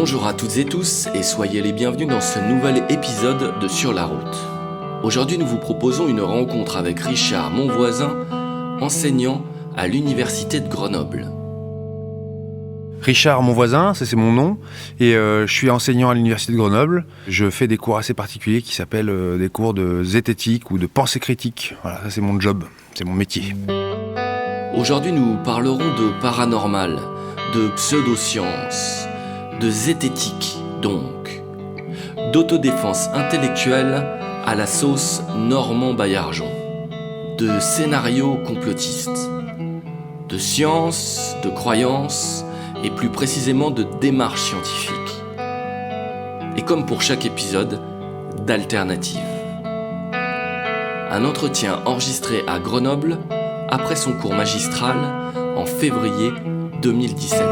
Bonjour à toutes et tous et soyez les bienvenus dans ce nouvel épisode de Sur la route. Aujourd'hui, nous vous proposons une rencontre avec Richard Monvoisin, enseignant à l'Université de Grenoble. Richard Monvoisin, ça c'est mon nom, et je suis enseignant à l'Université de Grenoble. Je fais des cours assez particuliers qui s'appellent des cours de zététique ou de pensée critique. Voilà, ça c'est mon job, c'est mon métier. Aujourd'hui, nous parlerons de paranormal, de pseudosciences, de zététique donc, d'autodéfense intellectuelle à la sauce Normand Baillargeon, de scénarios complotistes, de science, de croyances et plus précisément de démarches scientifiques. Et comme pour chaque épisode, d'alternatives. Un entretien enregistré à Grenoble après son cours magistral en février 2017.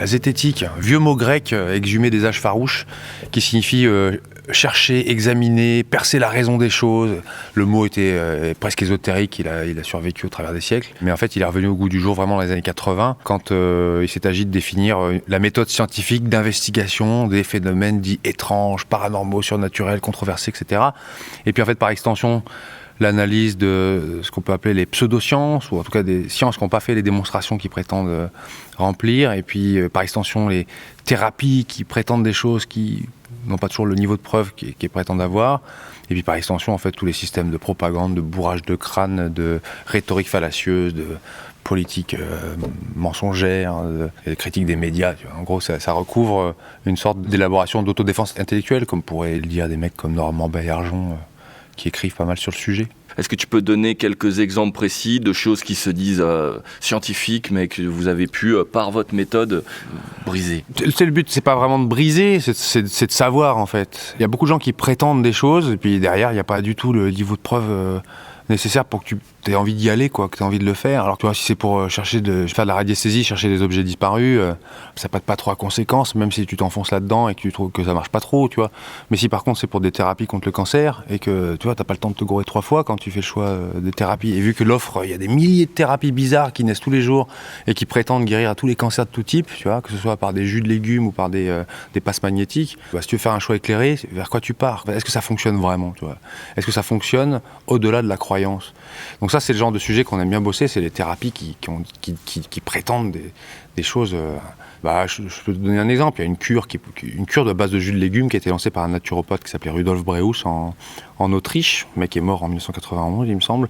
La zététique, vieux mot grec exhumé des âges farouches, qui signifie chercher, examiner, percer la raison des choses. Le mot était presque ésotérique, il a survécu au travers des siècles. Mais en fait, il est revenu au goût du jour vraiment dans les années 80, quand il s'est agi de définir la méthode scientifique d'investigation des phénomènes dits étranges, paranormaux, surnaturels, controversés, etc. Et puis en fait, par extension, l'analyse de ce qu'on peut appeler les pseudosciences, ou en tout cas des sciences qui n'ont pas fait les démonstrations qu'ils prétendent remplir, et puis par extension les thérapies qui prétendent des choses qui n'ont pas toujours le niveau de preuve qu'ils prétendent avoir, et puis par extension en fait tous les systèmes de propagande, de bourrage de crâne, de rhétorique fallacieuse, de politique mensongère, de critique des médias. Tu vois. En gros, ça recouvre une sorte d'élaboration d'autodéfense intellectuelle, comme pourraient le dire des mecs comme Normand Baillargeon, qui écrivent pas mal sur le sujet. Est-ce que tu peux donner quelques exemples précis de choses qui se disent scientifiques, mais que vous avez pu, par votre méthode, briser ? Le but, c'est pas vraiment de briser, c'est de savoir, en fait. Il y a beaucoup de gens qui prétendent des choses, et puis derrière, il n'y a pas du tout le niveau de preuve nécessaire pour que tu aies envie d'y aller, quoi, que tu aies envie de le faire. Alors, tu vois, si c'est pour faire de la radiesthésie, chercher des objets disparus, ça n'a pas trop à conséquence, même si tu t'enfonces là-dedans et que tu trouves que ça marche pas trop, tu vois. Mais si par contre, c'est pour des thérapies contre le cancer, et que, tu vois, t'as pas le temps de te gourer 3 fois quand tu fais le choix des thérapies, et vu que l'offre, il y a des milliers de thérapies bizarres qui naissent tous les jours, et qui prétendent guérir à tous les cancers de tout type, tu vois, que ce soit par des jus de légumes ou par des passes magnétiques, bah, si tu veux faire un choix éclairé, vers quoi tu pars ? Est-ce que ça fonctionne vraiment, tu vois ? Est-ce que ça fonctionne au-delà de la croyance ? Donc ça, c'est le genre de sujet qu'on aime bien bosser, c'est les thérapies qui prétendent des choses. Je peux te donner un exemple. Il y a une cure de base de jus de légumes qui a été lancée par un naturopathe qui s'appelait Rudolf Breus en Autriche. Le mec est mort en 1991, il me semble.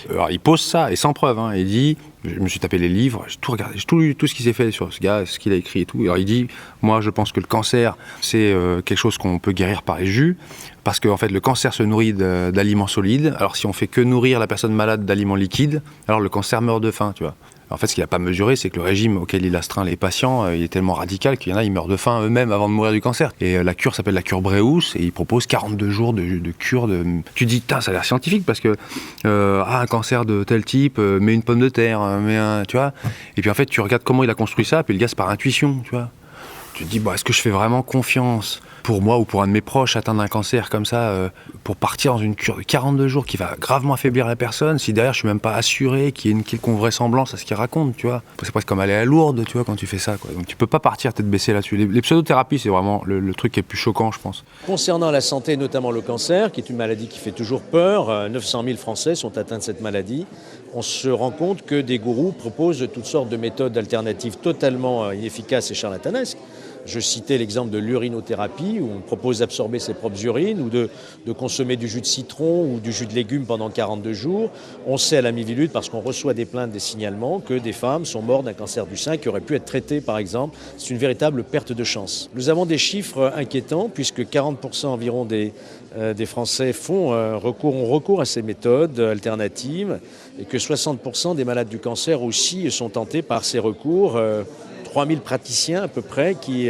Alors il pose ça, et sans preuve. Hein, il dit, je me suis tapé les livres, j'ai tout regardé, j'ai tout lu, tout ce qui s'est fait sur ce gars, ce qu'il a écrit et tout. Alors il dit, moi je pense que le cancer, c'est quelque chose qu'on peut guérir par les jus, parce que en fait le cancer se nourrit d'aliments solides. Alors si on fait que nourrir la personne malade d'aliments liquides, alors le cancer meurt de faim, tu vois. En fait, ce qu'il n'a pas mesuré, c'est que le régime auquel il astreint les patients, il est tellement radical qu'il y en a, ils meurent de faim eux-mêmes avant de mourir du cancer. Et la cure s'appelle la cure Breus, et il propose 42 jours de cure. Tu te dis, ça a l'air scientifique, parce que un cancer de tel type, mets une pomme de terre, tu vois. Et puis en fait, tu regardes comment il a construit ça, puis le gars, c'est par intuition, tu vois. Tu te dis, est-ce que je fais vraiment confiance pour moi ou pour un de mes proches atteint d'un cancer comme ça, pour partir dans une cure de 42 jours qui va gravement affaiblir la personne, si derrière je suis même pas assuré qu'il y ait une quelconque vraisemblance à ce qu'il raconte, tu vois. C'est presque comme aller à Lourdes, tu vois, quand tu fais ça, quoi. Donc tu peux pas partir tête baissée là-dessus. Les pseudothérapies, c'est vraiment le truc qui est le plus choquant, je pense. Concernant la santé, notamment le cancer, qui est une maladie qui fait toujours peur, 900 000 Français sont atteints de cette maladie. On se rend compte que des gourous proposent toutes sortes de méthodes alternatives totalement inefficaces et charlatanesques. Je citais l'exemple de l'urinothérapie, où on propose d'absorber ses propres urines, ou de consommer du jus de citron ou du jus de légumes pendant 42 jours. On sait à la mi-minute, parce qu'on reçoit des plaintes, des signalements, que des femmes sont mortes d'un cancer du sein qui aurait pu être traité, par exemple. C'est une véritable perte de chance. Nous avons des chiffres inquiétants, puisque 40% environ des Français ont recours à ces méthodes alternatives, et que 60% des malades du cancer aussi sont tentés par ces recours. 3000 praticiens à peu près qui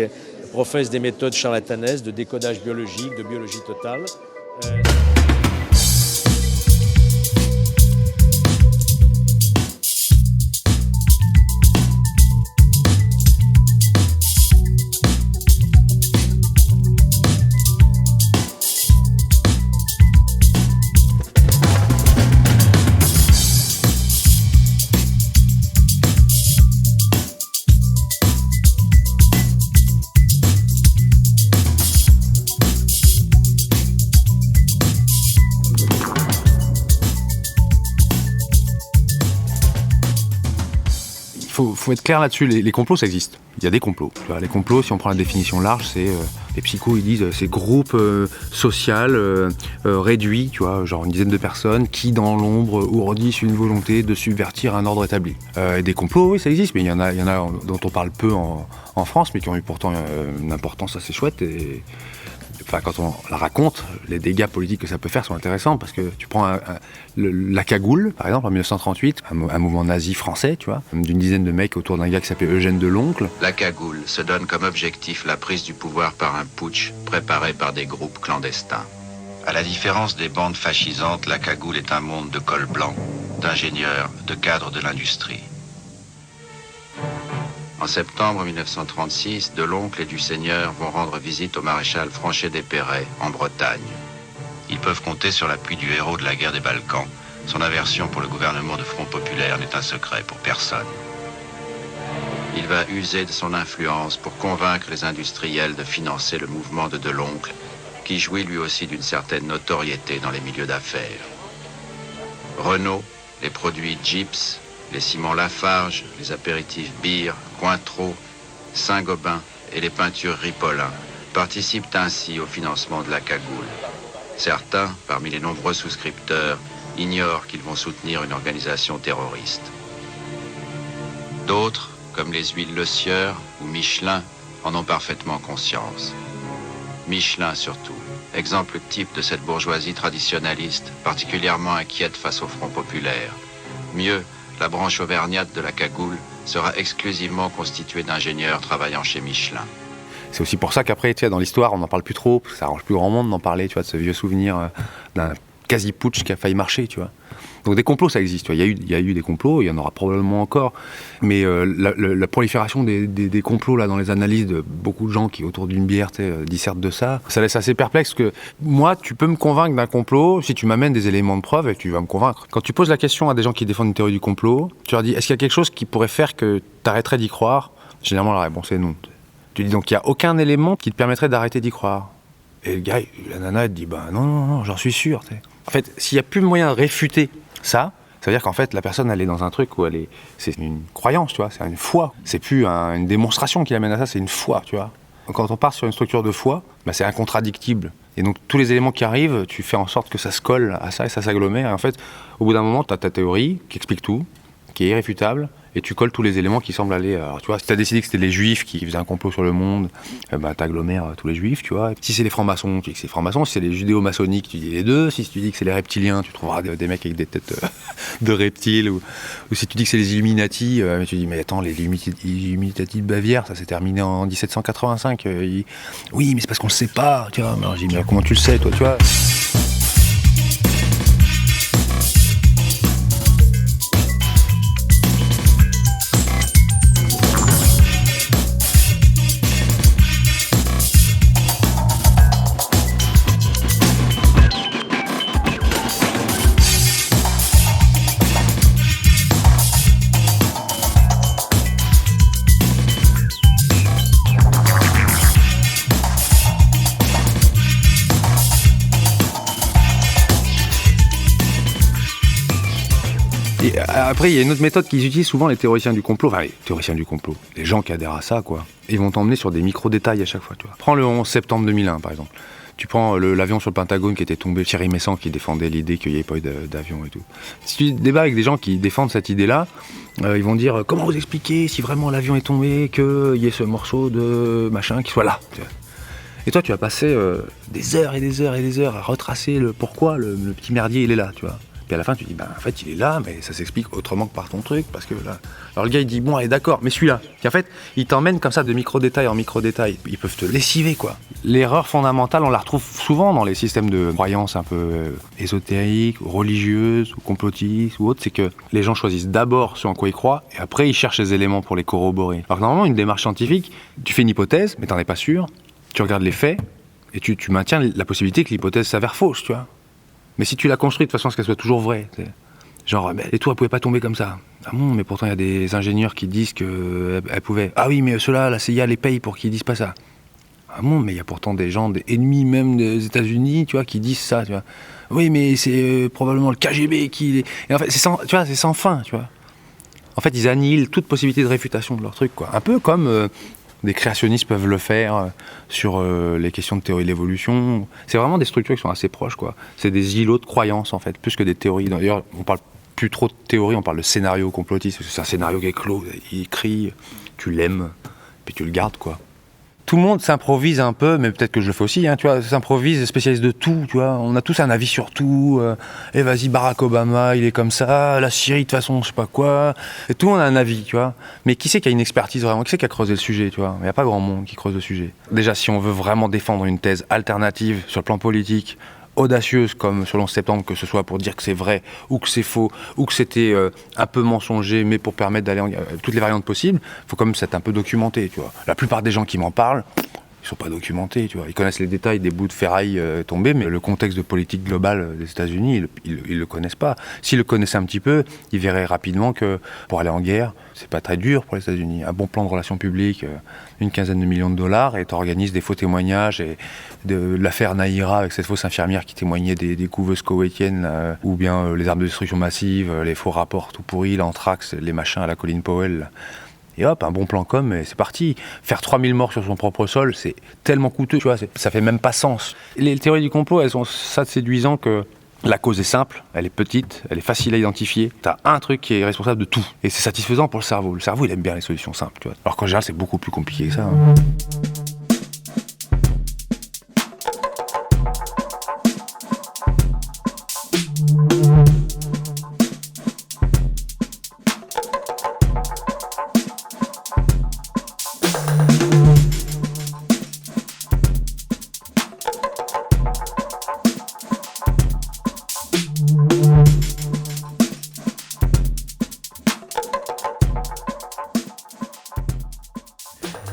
professent des méthodes charlatanesques de décodage biologique, de biologie totale. faut être clair là-dessus, les complots, ça existe. Il y a des complots. Tu vois, les complots, si on prend la définition large, c'est les psychos, ils disent c'est groupe social réduit, tu vois, genre une dizaine de personnes qui, dans l'ombre, ourdissent une volonté de subvertir un ordre établi. Et des complots, oui, ça existe, mais il y en a dont on parle peu en France, mais qui ont eu pourtant une importance assez chouette. Et enfin, quand on la raconte, les dégâts politiques que ça peut faire sont intéressants, parce que tu prends la cagoule, par exemple, en 1938, un mouvement nazi français, tu vois, d'une dizaine de mecs autour d'un gars qui s'appelait Eugène Deloncle. La cagoule se donne comme objectif la prise du pouvoir par un putsch préparé par des groupes clandestins. À la différence des bandes fascisantes, la cagoule est un monde de col blanc, d'ingénieurs, de cadres de l'industrie. En septembre 1936, Deloncle et Duseigneur vont rendre visite au maréchal Franchet d'Épéret, en Bretagne. Ils peuvent compter sur l'appui du héros de la guerre des Balkans. Son aversion pour le gouvernement de Front Populaire n'est un secret pour personne. Il va user de son influence pour convaincre les industriels de financer le mouvement de Deloncle, qui jouit lui aussi d'une certaine notoriété dans les milieux d'affaires. Renault, les produits Jeeps, les ciments Lafarge, les apéritifs Beer, Cointreau, Saint-Gobain et les peintures Ripollin participent ainsi au financement de la cagoule. Certains, parmi les nombreux souscripteurs, ignorent qu'ils vont soutenir une organisation terroriste. D'autres, comme les huiles Le Sieur ou Michelin, en ont parfaitement conscience. Michelin surtout, exemple type de cette bourgeoisie traditionnaliste, particulièrement inquiète face au Front Populaire. Mieux, la branche auvergnate de la cagoule sera exclusivement constituée d'ingénieurs travaillant chez Michelin. C'est aussi pour ça qu'après, tu sais, dans l'histoire, on n'en parle plus trop, parce que ça arrange plus grand monde d'en parler, tu vois, de ce vieux souvenir d'un quasi-putsch qui a failli marcher, tu vois. Donc des complots, ça existe, tu vois. Il y a eu des complots, il y en aura probablement encore, mais la prolifération des complots là dans les analyses de beaucoup de gens qui autour d'une bière, tu sais, dissertent de ça, ça laisse assez perplexe que moi, tu peux me convaincre d'un complot si tu m'amènes des éléments de preuve et tu vas me convaincre. Quand tu poses la question à des gens qui défendent une théorie du complot, tu leur dis est-ce qu'il y a quelque chose qui pourrait faire que tu arrêterais d'y croire? Généralement la réponse est non. Tu dis donc il n'y a aucun élément qui te permettrait d'arrêter d'y croire. Et le gars, la nana, elle te dit bah non, j'en suis sûr. T'sais. En fait, s'il n'y a plus moyen de réfuter ça veut dire qu'en fait la personne elle est dans un truc où c'est une croyance, tu vois, c'est une foi. C'est plus une démonstration qui l'amène à ça, c'est une foi, tu vois. Donc, quand on part sur une structure de foi, bah, c'est incontradictible. Et donc tous les éléments qui arrivent, tu fais en sorte que ça se colle à ça et ça s'agglomère. Et en fait, au bout d'un moment, tu as ta théorie qui explique tout, qui est irréfutable. Et tu colles tous les éléments qui semblent aller... Alors, tu vois, si t'as décidé que c'était les juifs qui faisaient un complot sur le monde, bah, t'agglomères tous les juifs, tu vois. Si c'est les francs-maçons, tu dis que c'est les francs-maçons. Si c'est les judéo-maçonniques, tu dis les deux. Si tu dis que c'est les reptiliens, tu trouveras des mecs avec des têtes de reptiles. Ou si tu dis que c'est les Illuminati, tu dis, mais attends, les Illuminati de Bavière, ça s'est terminé en 1785. Oui, mais c'est parce qu'on le sait pas, tu vois. Alors, je dis, mais comment tu le sais, toi, tu vois. Et après, il y a une autre méthode qu'ils utilisent souvent, les théoriciens du complot. Enfin, les théoriciens du complot. Les gens qui adhèrent à ça, quoi. Ils vont t'emmener sur des micro-détails à chaque fois, tu vois. Prends le 11 septembre 2001, par exemple. Tu prends l'avion sur le Pentagone qui était tombé, Thierry Messant qui défendait l'idée qu'il n'y avait pas eu d'avion et tout. Si tu débats avec des gens qui défendent cette idée-là, ils vont dire comment vous expliquer si vraiment l'avion est tombé, qu'il y ait ce morceau de machin qui soit là. Et toi, tu vas passer des heures et des heures et des heures à retracer le pourquoi le petit merdier il est là, tu vois. Puis à la fin, tu dis, en fait, il est là, mais ça s'explique autrement que par ton truc, parce que là... Alors le gars, il dit, bon, allez, d'accord, mais celui-là. Puis en fait, il t'emmène comme ça de micro-détail en micro-détail. Ils peuvent te lessiver, quoi. L'erreur fondamentale, on la retrouve souvent dans les systèmes de croyances un peu ésotériques, ou religieuses, ou complotistes, ou autres, c'est que les gens choisissent d'abord ce en quoi ils croient, et après, ils cherchent les éléments pour les corroborer. Alors que normalement, une démarche scientifique, tu fais une hypothèse, mais t'en es pas sûr, tu regardes les faits, et tu maintiens la possibilité que l'hypothèse s'avère fausse, tu vois. Mais si tu l'as construite de façon à ce qu'elle soit toujours vraie, genre, les tours, elles pouvaient pas tomber comme ça. Ah bon, mais pourtant, il y a des ingénieurs qui disent qu'elles pouvaient. Ah oui, mais ceux-là, la CIA les paye pour qu'ils disent pas ça. Ah bon, mais il y a pourtant des gens, des ennemis même des États-Unis, tu vois, qui disent ça, tu vois. Oui, mais c'est probablement le KGB qui... Et en fait, c'est sans fin, tu vois. En fait, ils annihilent toute possibilité de réfutation de leur truc, quoi. Un peu comme des créationnistes peuvent le faire sur les questions de théorie de l'évolution. C'est vraiment des structures qui sont assez proches, quoi. C'est des îlots de croyances, en fait, plus que des théories. D'ailleurs, on parle plus trop de théorie, on parle de scénario complotiste. C'est un scénario qui est clos, il est écrit, tu l'aimes, puis tu le gardes, quoi. Tout le monde s'improvise un peu, mais peut-être que je le fais aussi, hein, tu vois, s'improvise, spécialiste de tout, tu vois. On a tous un avis sur tout. Et vas-y, Barack Obama, il est comme ça. La Syrie, de toute façon, je sais pas quoi. Et tout le monde a un avis, tu vois. Mais qui c'est qui a une expertise vraiment? Qui c'est qui a creusé le sujet, tu vois? Il n'y a pas grand monde qui creuse le sujet. Déjà, si on veut vraiment défendre une thèse alternative sur le plan politique, audacieuse comme sur le 11 septembre, que ce soit pour dire que c'est vrai ou que c'est faux ou que c'était un peu mensonger, mais pour permettre d'aller toutes les variantes possibles, il faut quand même s'être un peu documenté, tu vois. La plupart des gens qui m'en parlent, ils sont pas documentés, tu vois. Ils connaissent les détails des bouts de ferraille tombés, mais le contexte de politique globale des États-Unis, ils le connaissent pas. S'ils le connaissaient un petit peu, ils verraient rapidement que pour aller en guerre, c'est pas très dur pour les États-Unis. Un bon plan de relations publiques, une quinzaine de millions de dollars, et t'organises des faux témoignages, et de l'affaire Naïra avec cette fausse infirmière qui témoignait des couveuses koweïtiennes, ou bien les armes de destruction massive, les faux rapports tout pourris, l'anthrax, les machins à la Colin Powell. Là. Et hop, un bon plan com, et c'est parti. Faire 3000 morts sur son propre sol, c'est tellement coûteux, tu vois, ça fait même pas sens. Les théories du complot, elles sont ça de séduisant que la cause est simple, elle est petite, elle est facile à identifier. T'as un truc qui est responsable de tout. Et c'est satisfaisant pour le cerveau. Le cerveau, il aime bien les solutions simples, tu vois. Alors qu'en général, c'est beaucoup plus compliqué que ça. Hein.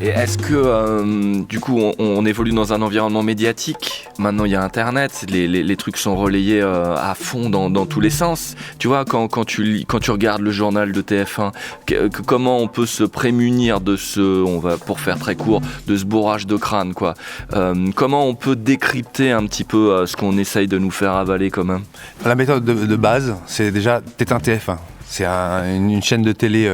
Et est-ce que, du coup, on évolue dans un environnement médiatique? Maintenant, il y a Internet, les trucs sont relayés à fond dans tous les sens. Tu vois, quand tu regardes le journal de TF1, comment on peut se prémunir de pour faire très court, de ce bourrage de crâne, quoi. Comment on peut décrypter un petit peu ce qu'on essaye de nous faire avaler quand même? La méthode de base, c'est déjà t'éteins TF1. C'est une chaîne de télé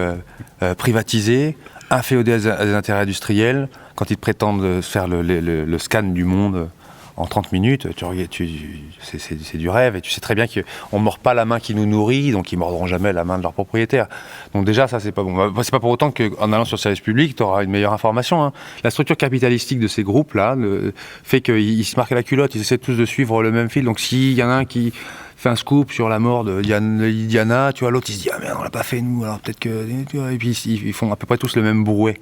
privatisée, inféodée à des intérêts industriels. Quand ils prétendent faire le scan du monde en 30 minutes, c'est du rêve. Et tu sais très bien qu'on ne mord pas la main qui nous nourrit, donc ils ne mordront jamais la main de leur propriétaire. Donc déjà, ça, c'est pas bon. C'est pas pour autant qu'en allant sur le service public, tu auras une meilleure information. Hein. La structure capitalistique de ces groupes-là fait qu'ils se marquent à la culotte, ils essaient tous de suivre le même fil. Donc s'il y en a un qui fait un scoop sur la mort de Diana, tu vois, l'autre il se dit ah merde, on l'a pas fait nous, alors peut-être que, tu vois, et puis ils font à peu près tous le même brouet.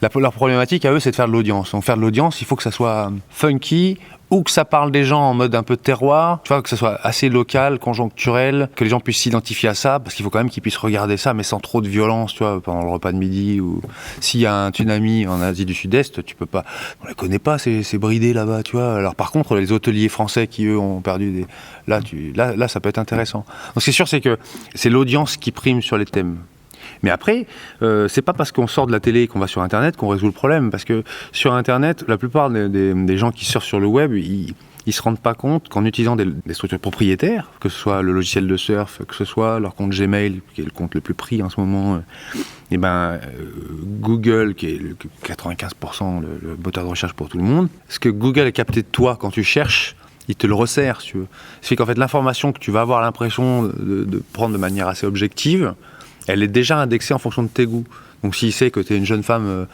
Leur problématique à eux, c'est de faire de l'audience. Donc faire de l'audience, il faut que ça soit funky ou que ça parle des gens en mode un peu terroir, tu vois, que ça soit assez local, conjoncturel, que les gens puissent s'identifier à ça, parce qu'il faut quand même qu'ils puissent regarder ça, mais sans trop de violence, tu vois, pendant le repas de midi, ou s'il y a un tsunami en Asie du Sud-Est, tu peux pas, on les connaît pas, c'est bridé là-bas, tu vois. Alors par contre, les hôteliers français qui eux ont perdu des, là, ça peut être intéressant. Donc c'est sûr, c'est que c'est l'audience qui prime sur les thèmes. Mais après, c'est pas parce qu'on sort de la télé et qu'on va sur Internet qu'on résout le problème. Parce que sur Internet, la plupart des gens qui surfent sur le web, ils se rendent pas compte qu'en utilisant des structures propriétaires, que ce soit le logiciel de surf, que ce soit leur compte Gmail, qui est le compte le plus pris en ce moment, Google, qui est 95% le moteur de recherche pour tout le monde, ce que Google a capté de toi quand tu cherches, il te le resserre, si tu veux. Ce fait qu'en fait, l'information que tu vas avoir l'impression de prendre de manière assez objective, elle est déjà indexée en fonction de tes goûts. Donc s'il sait que tu es une jeune femme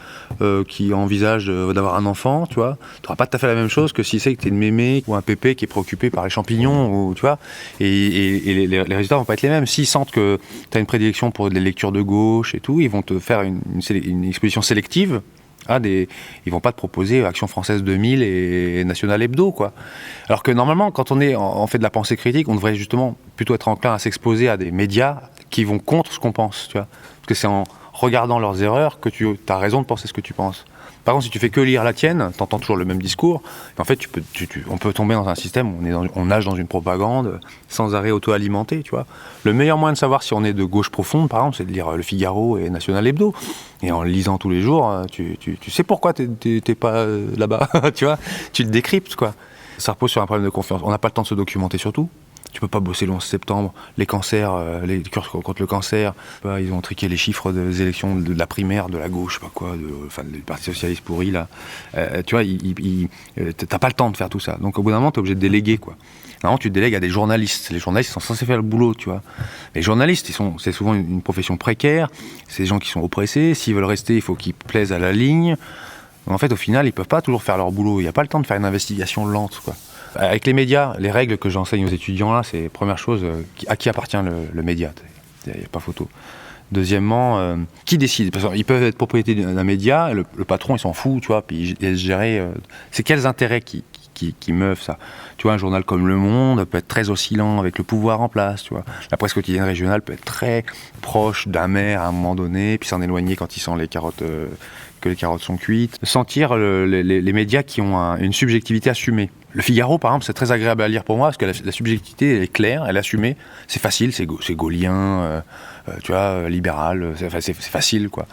qui envisage d'avoir un enfant, tu vois, tu n'auras pas tout à fait la même chose que s'il sait que tu es une mémé ou un pépé qui est préoccupé par les champignons, ou, tu vois, et les résultats vont pas être les mêmes. S'ils sentent que tu as une prédilection pour des lectures de gauche et tout, ils vont te faire une exposition sélective. Ils vont pas te proposer Action Française 2000 et National Hebdo, quoi. Alors que normalement, quand on fait de la pensée critique, on devrait justement plutôt être enclin à s'exposer à des médias qui vont contre ce qu'on pense, tu vois. Parce que c'est en regardant leurs erreurs que tu as raison de penser ce que tu penses. Par contre, si tu fais que lire la tienne, t'entends toujours le même discours, et en fait, on peut tomber dans un système où on nage dans une propagande sans arrêt auto-alimentée, tu vois. Le meilleur moyen de savoir si on est de gauche profonde, par exemple, c'est de lire Le Figaro et National Hebdo. Et en le lisant tous les jours, tu sais pourquoi t'es pas là-bas, tu vois. Tu le décryptes, quoi. Ça repose sur un problème de confiance. On n'a pas le temps de se documenter sur tout. Tu peux pas bosser le 11 septembre, les cancers, les cures contre le cancer. Ils ont triqué les chiffres des élections de la primaire de la gauche, je sais pas quoi, du Parti socialiste pourri là. Tu vois, t'as pas le temps de faire tout ça. Donc au bout d'un moment, t'es obligé de déléguer, quoi. Normalement, tu délègues à des journalistes. Les journalistes sont censés faire le boulot, tu vois. Les journalistes, c'est souvent une profession précaire. C'est des gens qui sont oppressés. S'ils veulent rester, il faut qu'ils plaisent à la ligne. En fait, au final, ils peuvent pas toujours faire leur boulot. Il n'y a pas le temps de faire une investigation lente, quoi. Avec les médias, les règles que j'enseigne aux étudiants, là, c'est première chose, à qui appartient le média. Il n'y a pas photo. Deuxièmement, qui décide? Parce qu'ils peuvent être propriété d'un média, le patron, il s'en fout, tu vois, puis il laisse gérer. C'est quels intérêts qui meuvent ça? Tu vois, un journal comme Le Monde peut être très oscillant avec le pouvoir en place, tu vois. La presse quotidienne régionale peut être très proche d'un maire à un moment donné, puis s'en éloigner quand il sent les carottes, que les carottes sont cuites. Sentir les médias qui ont une subjectivité assumée. Le Figaro, par exemple, c'est très agréable à lire pour moi, parce que la subjectivité, elle est claire, elle est assumée. C'est facile, c'est gaullien, tu vois, libéral, c'est facile, quoi.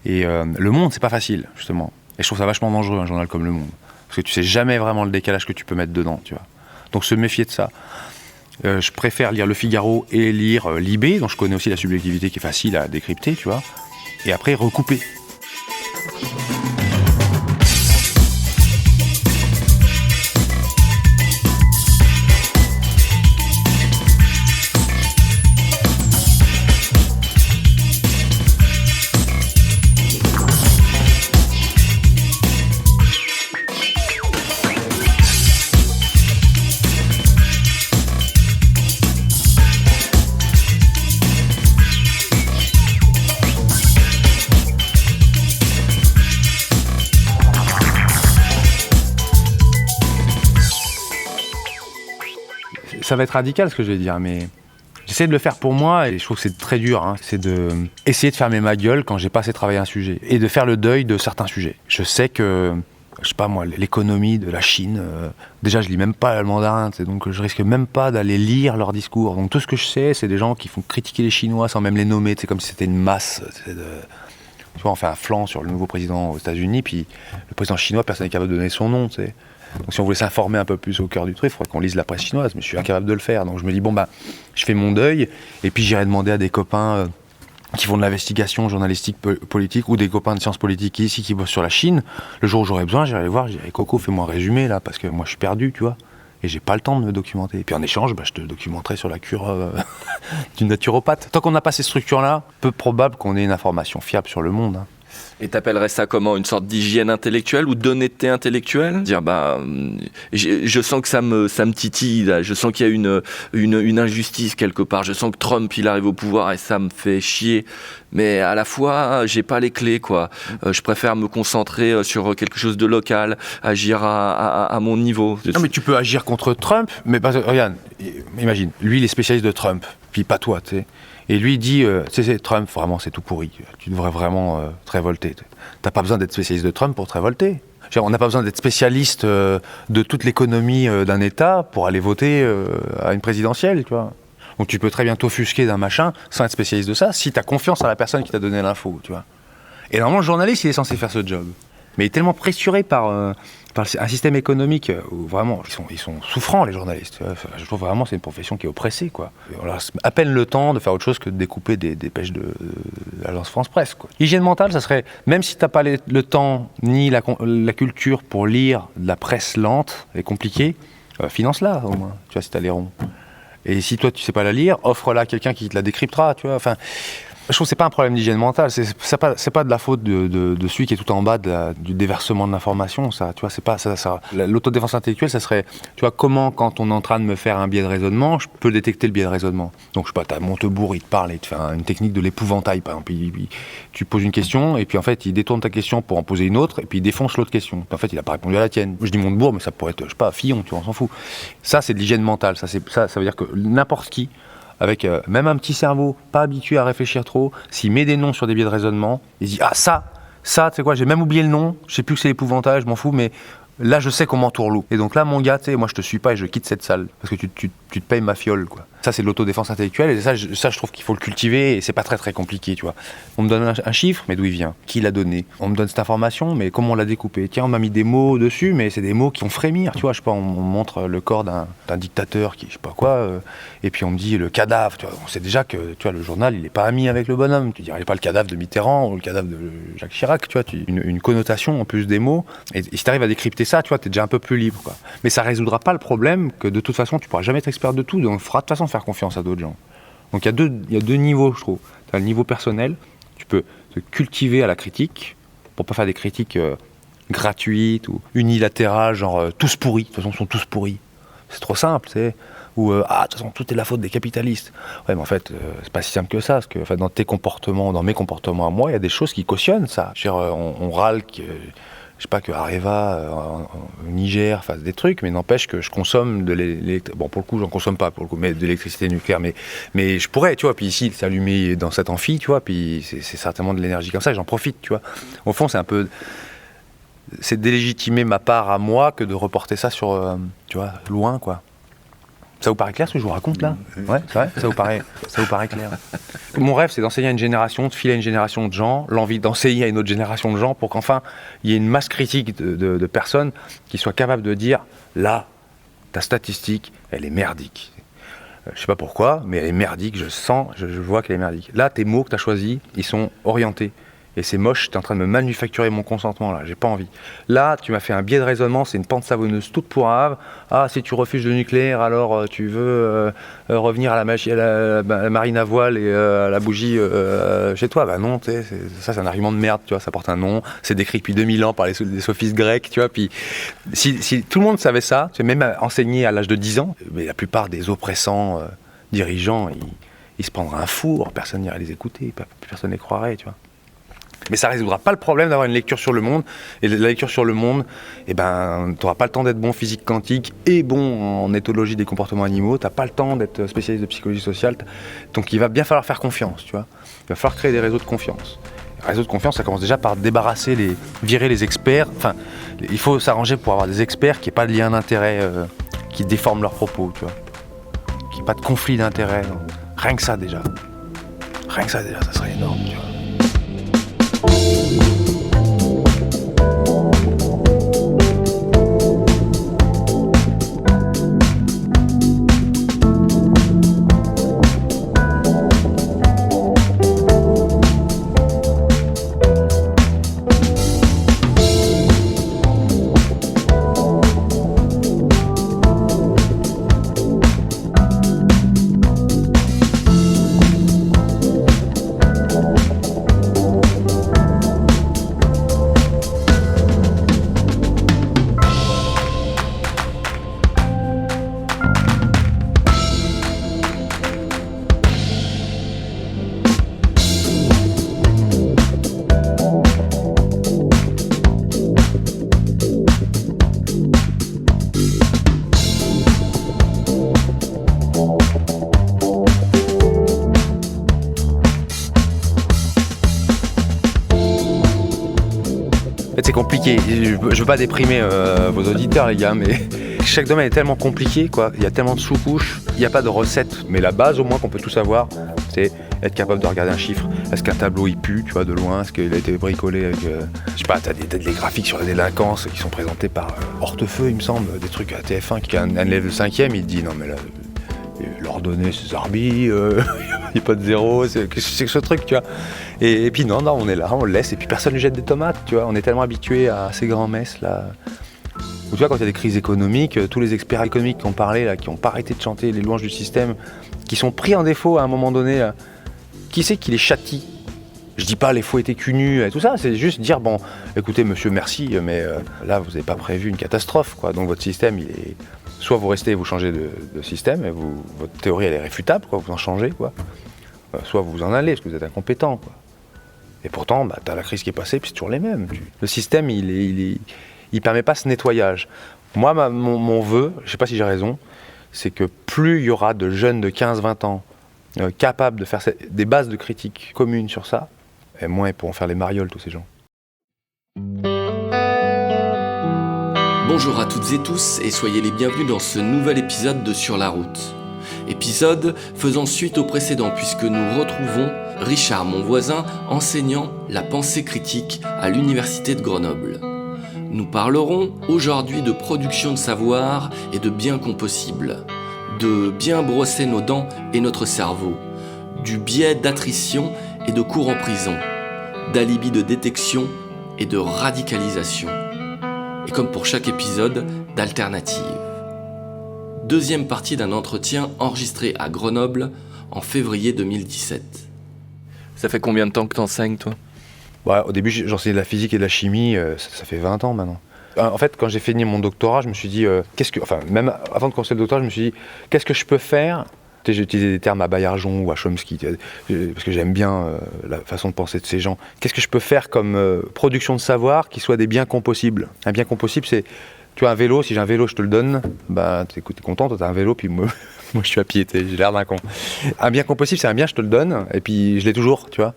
Et Le Monde, c'est pas facile, justement. Et je trouve ça vachement dangereux, un journal comme Le Monde. Parce que tu sais jamais vraiment le décalage que tu peux mettre dedans, tu vois. Donc se méfier de ça. Je préfère lire Le Figaro et lire Libé, dont je connais aussi la subjectivité qui est facile à décrypter, tu vois. Et après, recouper. Ça va être radical ce que je vais dire, mais j'essaie de le faire pour moi et je trouve que c'est très dur. C'est d'essayer de fermer ma gueule quand j'ai pas assez travaillé un sujet et de faire le deuil de certains sujets. Je sais que, je sais pas moi, l'économie de la Chine, déjà je lis même pas le mandarin, donc je risque même pas d'aller lire leurs discours. Donc tout ce que je sais, c'est des gens qui font critiquer les Chinois sans même les nommer, comme si c'était une masse. Tu vois, on fait un flanc sur le nouveau président aux États-Unis, puis le président chinois, personne n'est capable de donner son nom, tu sais. Donc si on voulait s'informer un peu plus au cœur du truc, il faudrait qu'on lise la presse chinoise, mais je suis incapable de le faire. Donc je me dis, je fais mon deuil, et puis j'irai demander à des copains qui font de l'investigation journalistique politique, ou des copains de sciences politiques ici qui bossent sur la Chine. Le jour où j'aurai besoin, j'irai les voir, je dirai, Coco, fais-moi un résumé là, parce que moi je suis perdu, tu vois. Et j'ai pas le temps de me documenter. Et puis en échange, je te documenterai sur la cure d'une naturopathe. Tant qu'on n'a pas ces structures-là, peu probable qu'on ait une information fiable sur le monde. Et t'appellerais ça comment? Une sorte d'hygiène intellectuelle ou d'honnêteté intellectuelle? Dire je sens que ça me titille là. Je sens qu'il y a une injustice quelque part. Je sens que Trump il arrive au pouvoir et ça me fait chier. Mais à la fois j'ai pas les clés, quoi. Je préfère me concentrer sur quelque chose de local, agir à mon niveau. Non mais tu peux agir contre Trump, mais regarde, imagine, lui il est spécialiste de Trump, puis pas toi, tu sais. Et lui il dit, Trump, vraiment c'est tout pourri, tu devrais vraiment te révolter. T'as pas besoin d'être spécialiste de Trump pour te révolter. On n'a pas besoin d'être spécialiste de toute l'économie d'un État pour aller voter à une présidentielle, tu vois. Donc tu peux très bien t'offusquer d'un machin sans être spécialiste de ça, si t'as confiance à la personne qui t'a donné l'info, tu vois. Et normalement le journaliste il est censé faire ce job. Mais il est tellement pressuré par un système économique où vraiment ils sont souffrants les journalistes. Je trouve vraiment c'est une profession qui est oppressée, quoi. On leur laisse à peine le temps de faire autre chose que de découper des dépêches de l'agence France Presse, quoi. Hygiène mentale, ça serait, même si t'as pas le temps ni la culture pour lire de la presse lente et compliquée, finance-la au moins, tu vois, si t'as les ronds. Et si toi tu sais pas la lire, offre-la à quelqu'un qui te la décryptera, tu vois. Enfin, je trouve que c'est pas un problème d'hygiène mentale, c'est pas de la faute de celui qui est tout en bas du déversement de l'information, ça, tu vois, c'est pas ça. L'autodéfense intellectuelle, ça serait, tu vois, comment quand on est en train de me faire un biais de raisonnement, je peux détecter le biais de raisonnement. Donc je sais pas, t'as Montebourg, il te parle, il te fait une technique de l'épouvantail, par exemple, tu poses une question et puis en fait il détourne ta question pour en poser une autre et puis il défonce l'autre question. Puis, en fait il a pas répondu à la tienne. Je dis Montebourg, mais ça pourrait être, je sais pas, Fillon, tu vois, on s'en fout. Ça c'est de l'hygiène mentale, ça veut dire que n'importe qui, avec même un petit cerveau, pas habitué à réfléchir trop, s'il met des noms sur des biais de raisonnement, il dit « Ah, ça, tu sais quoi, j'ai même oublié le nom, je sais plus que c'est l'épouvantail, je m'en fous, mais là, je sais comment tourloupe. » Et donc là, mon gars, tu sais, moi, je te suis pas et je quitte cette salle, parce que tu te payes ma fiole, quoi. Ça, c'est de l'autodéfense intellectuelle, et ça, je trouve qu'il faut le cultiver, et c'est pas très très compliqué, tu vois. On me donne un chiffre, mais d'où il vient? Qui l'a donné? On me donne cette information, mais comment on l'a découpé? Tiens, on m'a mis des mots dessus, mais c'est des mots qui font frémir, tu vois. Je sais pas, on montre le corps d'un dictateur qui, je sais pas quoi, et puis on me dit le cadavre, tu vois. On sait déjà que, tu vois, le journal, il est pas ami avec le bonhomme. Tu dirais pas le cadavre de Mitterrand ou le cadavre de Jacques Chirac, tu vois. Une connotation en plus des mots, et si t'arrives à décrypter ça, tu vois, t'es déjà un peu plus libre, quoi. Mais ça résoudra pas le problème que de toute façon, tu pourras jamais être expert de tout, donc il faudra de toute façon faire confiance à d'autres gens. Donc il y a deux niveaux, je trouve. Tu as le niveau personnel, tu peux te cultiver à la critique, pour pas faire des critiques gratuites ou unilatérales, genre tous pourris, de toute façon ils sont tous pourris. C'est trop simple, tu sais. Ou de toute façon tout est la faute des capitalistes. Ouais, mais en fait, c'est pas si simple que ça, parce que dans tes comportements, dans mes comportements à moi, il y a des choses qui cautionnent ça. Je veux dire, on râle que... Je sais pas, que Areva au Niger fasse des trucs, mais n'empêche que je consomme de l'électricité. Bon, pour le coup, j'en consomme pas, mais de l'électricité nucléaire. Mais je pourrais, tu vois. Puis ici, s'allumer dans cet amphi, tu vois. Puis c'est certainement de l'énergie comme ça, j'en profite, tu vois. Au fond, c'est un peu. C'est délégitimer ma part à moi que de reporter ça sur, tu vois, loin, quoi. Ça vous paraît clair ce que je vous raconte là? Ouais, c'est vrai, ça vous paraît clair. Mon rêve, c'est d'enseigner à une génération, de filer à une génération de gens, l'envie d'enseigner à une autre génération de gens pour qu'enfin, il y ait une masse critique de personnes qui soient capables de dire, là, ta statistique, elle est merdique. Je sais pas pourquoi, mais elle est merdique, je vois qu'elle est merdique. Là, tes mots que tu as choisis, ils sont orientés. Et c'est moche, tu es en train de me manufacturer mon consentement là, j'ai pas envie. Là, tu m'as fait un biais de raisonnement, c'est une pente savonneuse toute pourrave. Ah, si tu refuses le nucléaire, alors tu veux revenir à la marine à voile et à la bougie chez toi. Bah non, ça c'est un argument de merde, tu vois, ça porte un nom, c'est décrit depuis 2000 ans par des sophistes grecs, tu vois. Puis si tout le monde savait ça, même enseigné à l'âge de 10 ans, mais la plupart des oppressants dirigeants, ils se prendraient un four, personne n'irait les écouter, personne ne les croirait, tu vois. Mais ça ne résoudra pas le problème d'avoir une lecture sur le monde. Et la lecture sur le monde, tu n'auras pas le temps d'être bon en physique quantique et bon en éthologie des comportements animaux. Tu n'as pas le temps d'être spécialiste de psychologie sociale. Donc il va bien falloir faire confiance, tu vois. Il va falloir créer des réseaux de confiance. Les réseaux de confiance, ça commence déjà par virer les experts. Enfin, il faut s'arranger pour avoir des experts qui n'aient pas de lien d'intérêt, qui déforment leurs propos, tu vois. Qui n'aient pas de conflit d'intérêt. Rien que ça déjà, ça serait énorme, tu vois. C'est compliqué, je veux pas déprimer vos auditeurs les gars, mais chaque domaine est tellement compliqué, quoi. Il y a tellement de sous-couches, il n'y a pas de recette, mais la base au moins qu'on peut tout savoir, c'est être capable de regarder un chiffre. Est-ce qu'un tableau il pue, tu vois, de loin? Est-ce qu'il a été bricolé avec, je sais pas, t'as des graphiques sur la délinquance qui sont présentés par Hortefeux, il me semble, des trucs à TF1 qui a un élève de 5e, il dit non mais là, l'ordonnée c'est Zarbi, il n'y a pas de zéro, qu'est-ce que c'est que ce truc, tu vois. Et puis non, on est là, on le laisse, et puis personne ne jette des tomates, tu vois. On est tellement habitué à ces grands-messes là. Ou tu vois, quand il y a des crises économiques, tous les experts économiques qui ont parlé, là, qui n'ont pas arrêté de chanter les louanges du système, qui sont pris en défaut à un moment donné, là, qui c'est qui les châtie? Je dis pas les fouetter cul nu et tout ça, c'est juste dire bon, écoutez monsieur, merci, mais là vous n'avez pas prévu une catastrophe, quoi. Donc votre système, il est... Soit vous restez, vous changez de système, et votre théorie elle est réfutable, quoi, vous en changez, quoi. Soit vous en allez, parce que vous êtes incompétent, quoi. Et pourtant, t'as la crise qui est passée, puis c'est toujours les mêmes. Le système, il permet pas ce nettoyage. Moi, mon vœu, je sais pas si j'ai raison, c'est que plus il y aura de jeunes de 15-20 ans capables de faire des bases de critique communes sur ça, et moins ils pourront faire les marioles, tous ces gens. Bonjour à toutes et tous et soyez les bienvenus dans ce nouvel épisode de Sur la route. Épisode faisant suite au précédent puisque nous retrouvons Richard Monvoisin, enseignant la pensée critique à l'Université de Grenoble. Nous parlerons aujourd'hui de production de savoir et de biens compossibles, de bien brosser nos dents et notre cerveau, du biais d'attrition et de cours en prison, d'alibi de détection et de radicalisation. Et comme pour chaque épisode, d'alternatives. Deuxième partie d'un entretien enregistré à Grenoble en février 2017. Ça fait combien de temps que tu enseignes, toi ? Au début, j'enseignais de la physique et de la chimie, ça fait 20 ans maintenant. En fait, quand j'ai fini mon doctorat, je me suis dit, même avant de commencer le doctorat, je me suis dit, qu'est-ce que je peux faire ? J'ai utilisé des termes à Baillargeon ou à Chomsky, parce que j'aime bien la façon de penser de ces gens. Qu'est-ce que je peux faire comme production de savoir qui soit des biens compossibles ? Un bien compossible, c'est, tu as un vélo, si j'ai un vélo, je te le donne, t'es content, toi t'as un vélo, puis moi je suis à pied, j'ai l'air d'un con. Un bien compossible, c'est un bien, je te le donne, et puis je l'ai toujours, tu vois.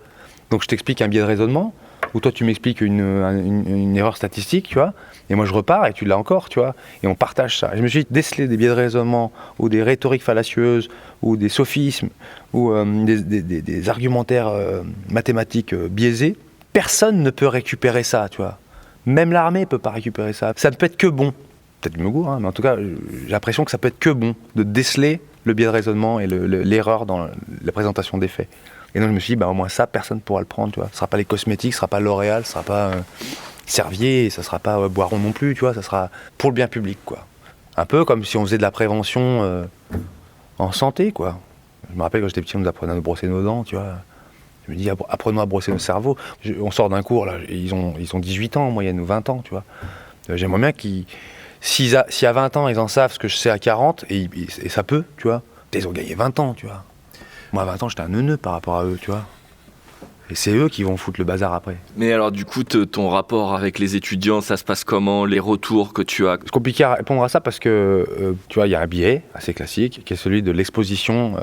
Donc je t'explique un biais de raisonnement, ou toi tu m'expliques une erreur statistique, tu vois, et moi je repars et tu l'as encore, tu vois, et on partage ça. Je me suis décelé des biais de raisonnement, ou des rhétoriques fallacieuses, ou des sophismes, ou des argumentaires mathématiques biaisés. Personne ne peut récupérer ça, tu vois. Même l'armée ne peut pas récupérer ça. Ça ne peut être que bon. Peut-être que je me gourre, mais en tout cas, j'ai l'impression que ça peut être que bon de déceler le biais de raisonnement et l'erreur dans la présentation des faits. Et donc je me suis dit, au moins ça, personne ne pourra le prendre, tu vois. Ce ne sera pas les cosmétiques, ce ne sera pas L'Oréal, ce ne sera pas Servier, et ça ne sera pas Boiron non plus, tu vois. Ça sera pour le bien public, quoi. Un peu comme si on faisait de la prévention en santé, quoi. Je me rappelle quand j'étais petit, on nous apprenait à nous brosser nos dents, tu vois. Je me dis, apprenons à brosser notre cerveau. On sort d'un cours, là, ils ont 18 ans en moyenne, ou 20 ans, tu vois. J'aimerais bien si à 20 ans, ils en savent ce que je sais à 40, et ça peut, tu vois. Ils ont gagné 20 ans, tu vois. Moi, à 20 ans, j'étais un neuneu par rapport à eux, tu vois. Et c'est eux qui vont foutre le bazar après. Mais alors, du coup, ton rapport avec les étudiants, ça se passe comment ? Les retours que tu as ? C'est compliqué à répondre à ça parce que, tu vois, il y a un biais assez classique qui est celui de l'exposition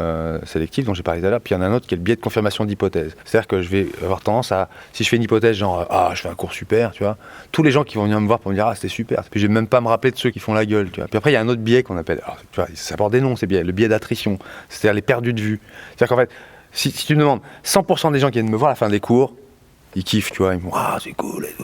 sélective dont j'ai parlé tout à l'heure, puis il y en a un autre qui est le biais de confirmation d'hypothèse. C'est-à-dire que je vais avoir tendance à, si je fais une hypothèse genre, je fais un cours super, tu vois, tous les gens qui vont venir me voir pour me dire, c'était super, puis je vais même pas me rappeler de ceux qui font la gueule, tu vois. Puis après, il y a un autre biais qu'on appelle, tu vois, ça porte des noms, ces biais, le biais d'attrition, c'est-à-dire les perdus de vue. C'est-à-dire qu'en fait, si tu me demandes, 100% des gens qui viennent me voir à la fin des cours, ils kiffent, tu vois, ils me disent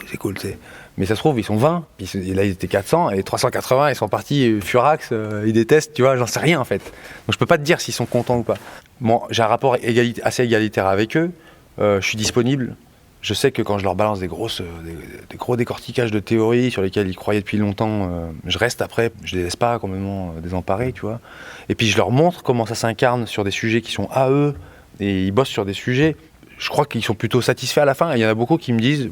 c'est cool, tu sais. Mais ça se trouve, ils sont 20, et là ils étaient 400, et 380, ils sont partis furax, ils détestent, tu vois, j'en sais rien en fait. Donc je peux pas te dire s'ils sont contents ou pas. Bon, j'ai un rapport assez égalitaire avec eux, je suis disponible. Je sais que quand je leur balance des gros décortiquages de théories sur lesquels ils croyaient depuis longtemps, je reste après, je les laisse pas complètement désemparés, tu vois. Et puis je leur montre comment ça s'incarne sur des sujets qui sont à eux, et ils bossent sur des sujets. Je crois qu'ils sont plutôt satisfaits à la fin. Il y en a beaucoup qui me disent,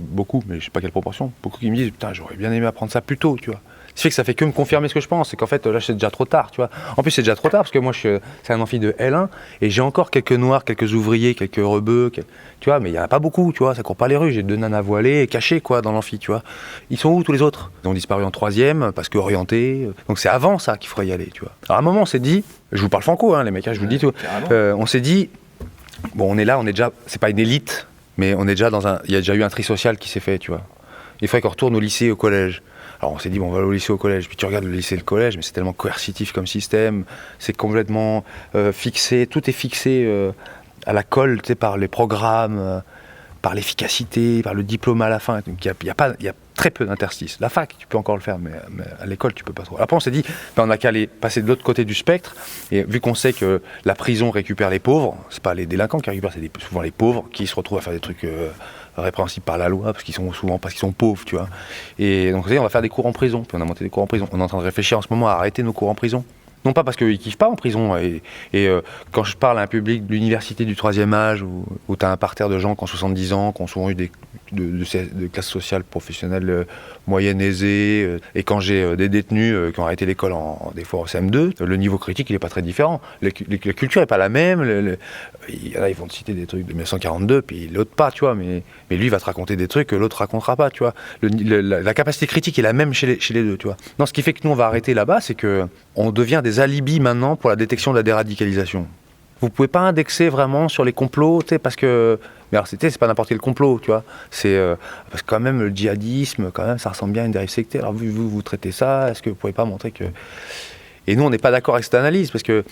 mais je sais pas quelle proportion, beaucoup qui me disent, putain, j'aurais bien aimé apprendre ça plus tôt, tu vois. Ce qui fait que ça fait que me confirmer ce que je pense, c'est qu'en fait, là, c'est déjà trop tard, tu vois. En plus, c'est déjà trop tard, parce que moi, c'est un amphi de L1, et j'ai encore quelques noirs, quelques ouvriers, quelques rebeux, tu vois, mais il y en a pas beaucoup, tu vois, ça court pas les rues. J'ai 2 nanas voilées, cachées, quoi, dans l'amphi, tu vois. Ils sont où, tous les autres ? Ils ont disparu en 3e, parce qu'orientés. Donc c'est avant ça qu'il faudrait y aller, tu vois. Alors à un moment, on s'est dit, je vous parle franco, les mecs, je vous le dis tout. On s'est dit, bon, on est là, on est déjà, c'est pas une élite, mais on est déjà il y a déjà eu un tri social qui s'est fait, tu vois. Il faudrait qu'on retourne au lycée, au collège. Alors on s'est dit, on va aller au lycée, au collège. Puis tu regardes le lycée et le collège, mais c'est tellement coercitif comme système, c'est complètement fixé, tout est fixé à la colle, tu sais, par les programmes, par l'efficacité, par le diplôme à la fin. Donc il y a très peu d'interstices. La fac, tu peux encore le faire, mais à l'école, tu peux pas trop. Après, on s'est dit, on a qu'à aller passer de l'autre côté du spectre, et vu qu'on sait que la prison récupère les pauvres, c'est pas les délinquants qui récupèrent, c'est souvent les pauvres qui se retrouvent à faire des trucs répréhensibles par la loi, parce qu'ils sont pauvres, tu vois. Et donc, on va faire des cours en prison, puis on a monté des cours en prison. On est en train de réfléchir en ce moment à arrêter nos cours en prison. Non pas parce qu'ils kiffent pas en prison, et quand je parle à un public de l'université du 3e âge, où tu as un parterre de gens qui ont 70 ans, qui ont souvent eu de classes sociales professionnelles moyennes aisées, et quand j'ai des détenus qui ont arrêté l'école des fois en CM2, le niveau critique il est pas très différent. La culture est pas la même, il y en a, ils vont te citer des trucs de 1942, puis l'autre pas, tu vois, mais lui il va te raconter des trucs que l'autre racontera pas, tu vois. La capacité critique est la même chez les deux, tu vois. Non, ce qui fait que nous on va arrêter là-bas, c'est que on devient des alibis maintenant pour la détection de la déradicalisation. Vous pouvez pas indexer vraiment sur les complots, tu sais, parce que... Mais alors, c'est pas n'importe quel complot, tu vois. C'est... parce que quand même, le djihadisme, quand même, ça ressemble bien à une dérive sectaire. Alors, vous traitez ça, est-ce que vous pouvez pas montrer que... Et nous, on n'est pas d'accord avec cette analyse, parce que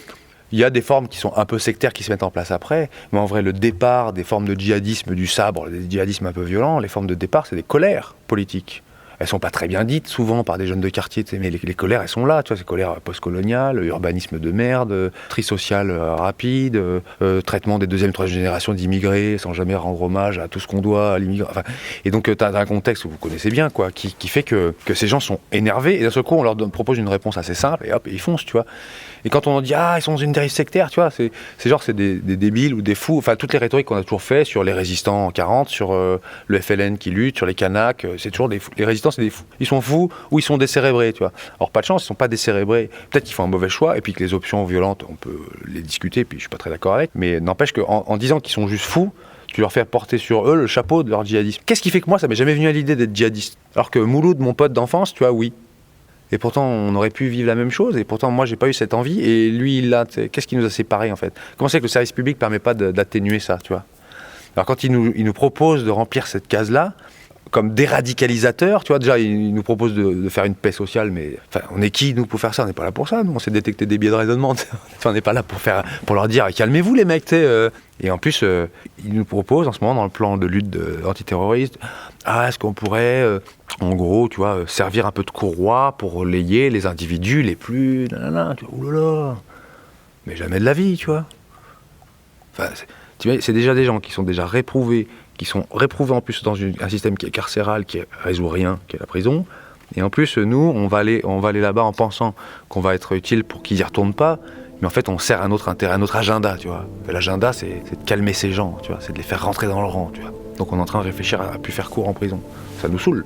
Il y a des formes qui sont un peu sectaires qui se mettent en place après, mais en vrai, le départ des formes de djihadisme du sabre, des djihadismes un peu violents, les formes de départ, c'est des colères politiques. Elles sont pas très bien dites, souvent, par des jeunes de quartier, mais les colères, elles sont là, tu vois, ces colères post-coloniales, urbanisme de merde, tri social rapide, traitement des deuxième, troisième générations d'immigrés, sans jamais rendre hommage à tout ce qu'on doit à l'immigré. Enfin, et donc, tu as un contexte que vous connaissez bien, quoi, qui fait que ces gens sont énervés, et d'un seul coup, on leur propose une réponse assez simple, et hop, ils foncent, tu vois. Et quand on dit ils sont dans une dérive sectaire, tu vois, c'est des débiles ou des fous. Enfin, toutes les rhétoriques qu'on a toujours fait sur les résistants en 40, sur le FLN qui lutte, sur les Kanaks, c'est toujours des fous. Les résistants, c'est des fous. Ils sont fous ou ils sont décérébrés, tu vois. Alors, pas de chance, ils sont pas décérébrés. Peut-être qu'ils font un mauvais choix et puis que les options violentes, on peut les discuter, puis je suis pas très d'accord avec. Mais n'empêche qu'en disant qu'ils sont juste fous, tu leur fais porter sur eux le chapeau de leur djihadisme. Qu'est-ce qui fait que moi, ça m'est jamais venu à l'idée d'être djihadiste? Alors que Mouloud, mon pote d'enfance, tu vois, oui. Et pourtant, on aurait pu vivre la même chose, et pourtant, moi, j'ai pas eu cette envie, et lui, il l'a. Qu'est-ce qui nous a séparés, en fait? Comment c'est que le service public permet pas d'atténuer ça, tu vois? Alors, quand il nous propose de remplir cette case-là, comme déradicalisateur, tu vois, déjà, il nous propose de faire une paix sociale, mais enfin, on est qui, nous, pour faire ça? On n'est pas là pour ça, nous, on sait détecter des biais de raisonnement. On n'est pas là pour leur dire, calmez-vous, les mecs, tu sais. Et en plus, il nous propose, en ce moment, dans le plan de lutte antiterroriste, est-ce qu'on pourrait, en gros, tu vois, servir un peu de courroie pour relayer les individus les plus... Nanana, tu vois, oulala. Mais jamais de la vie, tu vois. Enfin, tu vois, c'est déjà des gens qui sont déjà réprouvés, en plus dans un système qui est carcéral, qui résout rien, qui est la prison. Et en plus, nous, on va aller là-bas en pensant qu'on va être utile pour qu'ils n'y retournent pas. Mais en fait, on sert un autre intérêt, un autre agenda, tu vois. Et l'agenda, c'est de calmer ces gens, tu vois. C'est de les faire rentrer dans le rang, tu vois. Donc on est en train de réfléchir à plus faire court en prison. Ça nous saoule.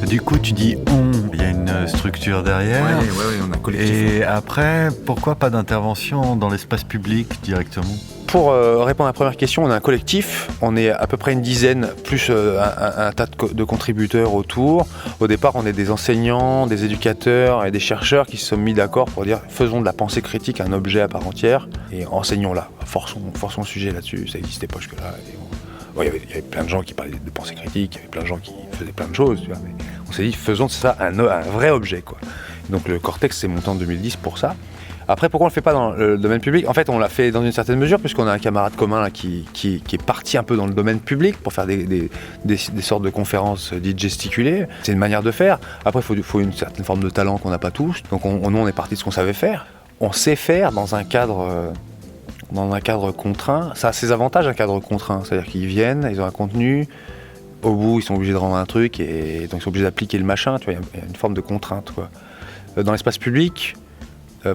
Du coup, tu dis on, il y a une structure derrière. Ouais, on a un collectif. Et après, pourquoi pas d'intervention dans l'espace public directement? Pour répondre à la première question, on a un collectif, on est à peu près une dizaine, plus un tas de contributeurs autour. Au départ, on est des enseignants, des éducateurs et des chercheurs qui se sont mis d'accord pour dire faisons de la pensée critique un objet à part entière et enseignons-la, forçons le sujet là-dessus, ça n'existait pas jusque-là. Il y avait plein de gens qui parlaient de pensée critique, il y avait plein de gens qui faisaient plein de choses, tu vois, mais on s'est dit faisons de ça un vrai objet, quoi. Donc le Cortex s'est monté en 2010 pour ça. Après, pourquoi on ne le fait pas dans le domaine public? En fait, on l'a fait dans une certaine mesure, puisqu'on a un camarade commun là, qui est parti un peu dans le domaine public pour faire des sortes de conférences dites gesticulées. C'est une manière de faire. Après, il faut une certaine forme de talent qu'on n'a pas tous. Donc nous, on est parti de ce qu'on savait faire. On sait faire dans un cadre contraint. Ça a ses avantages, un cadre contraint. C'est-à-dire qu'ils viennent, ils ont un contenu, au bout, ils sont obligés de rendre un truc, et donc ils sont obligés d'appliquer le machin. Tu vois, il y a une forme de contrainte, quoi. Dans l'espace public,